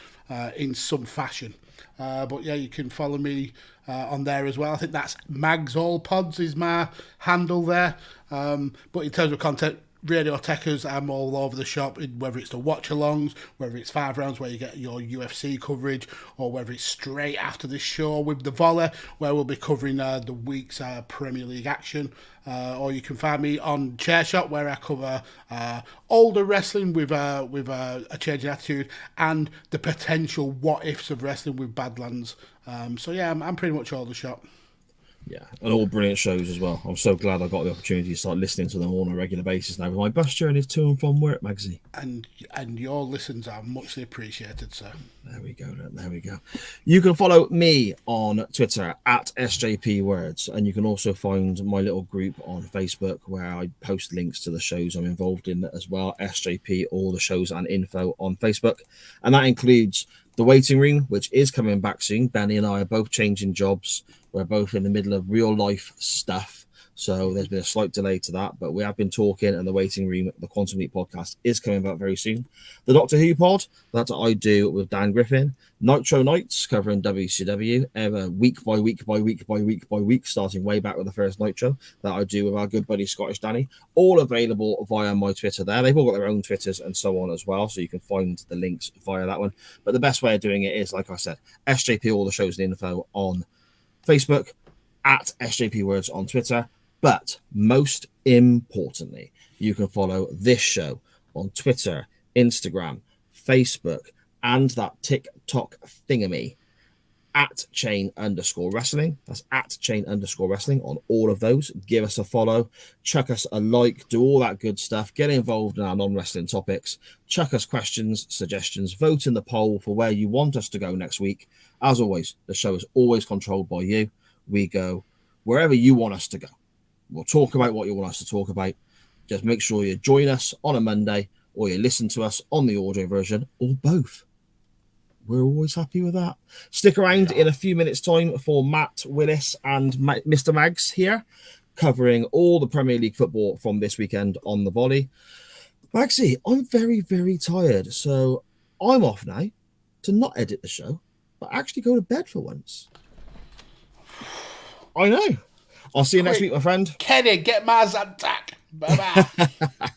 in some fashion. But yeah, you can follow me on there as well. I think that's Mags All Pods is my handle there. But in terms of content, Radio Techers, I'm all over the shop, whether it's the watch-alongs, whether it's 5 rounds where you get your UFC coverage, or whether it's straight after this show with the volley, where we'll be covering the week's Premier League action. Or you can find me on Chair Shot, where I cover older wrestling with a change in attitude and the potential what-ifs of wrestling with Badlands. So yeah, I'm pretty much all the shop. Yeah, and all brilliant shows as well. I'm so glad I got the opportunity to start listening to them on a regular basis now with my bus journeys to and from work, Magsy. And your listens are muchly appreciated, sir. There we go. You can follow me on Twitter at SJPWords, and you can also find my little group on Facebook where I post links to the shows I'm involved in as well. SJP, all the shows and info on Facebook. And that includes The Waiting Room, which is coming back soon. Benny and I are both changing jobs. We're both in the middle of real life stuff. So there's been a slight delay to that, but we have been talking, and The Waiting Room, the Quantum Leap podcast, is coming back very soon. The Doctor Who pod, that I do with Dan Griffin. Nitro Nights, covering WCW, week by week, starting way back with the first Nitro, that I do with our good buddy Scottish Danny. All available via my Twitter there. They've all got their own Twitters and so on as well, so you can find the links via that one. But the best way of doing it is, like I said, SJP, all the shows and info on Facebook, at SJP Words on Twitter. But most importantly, you can follow this show on Twitter, Instagram, Facebook, and that TikTok thingamy at @chain_wrestling. That's at @chain_wrestling on all of those. Give us a follow, chuck us a like, do all that good stuff. Get involved in our non-wrestling topics. Chuck us questions, suggestions. Vote in the poll for where you want us to go next week. As always, the show is always controlled by you. We go wherever you want us to go. We'll talk about what you want us to talk about. Just make sure you join us on a Monday, or you listen to us on the audio version, or both. We're always happy with that. Stick around in a few minutes' time for Matt Willis and Mr. Mags here. covering all the Premier League football from this weekend on the volley. Maxie, I'm very, very tired, so I'm off now to not edit the show, but actually go to bed for once. I know. I'll see you next week, my friend. Kenny, get Mars on tack. Bye-bye.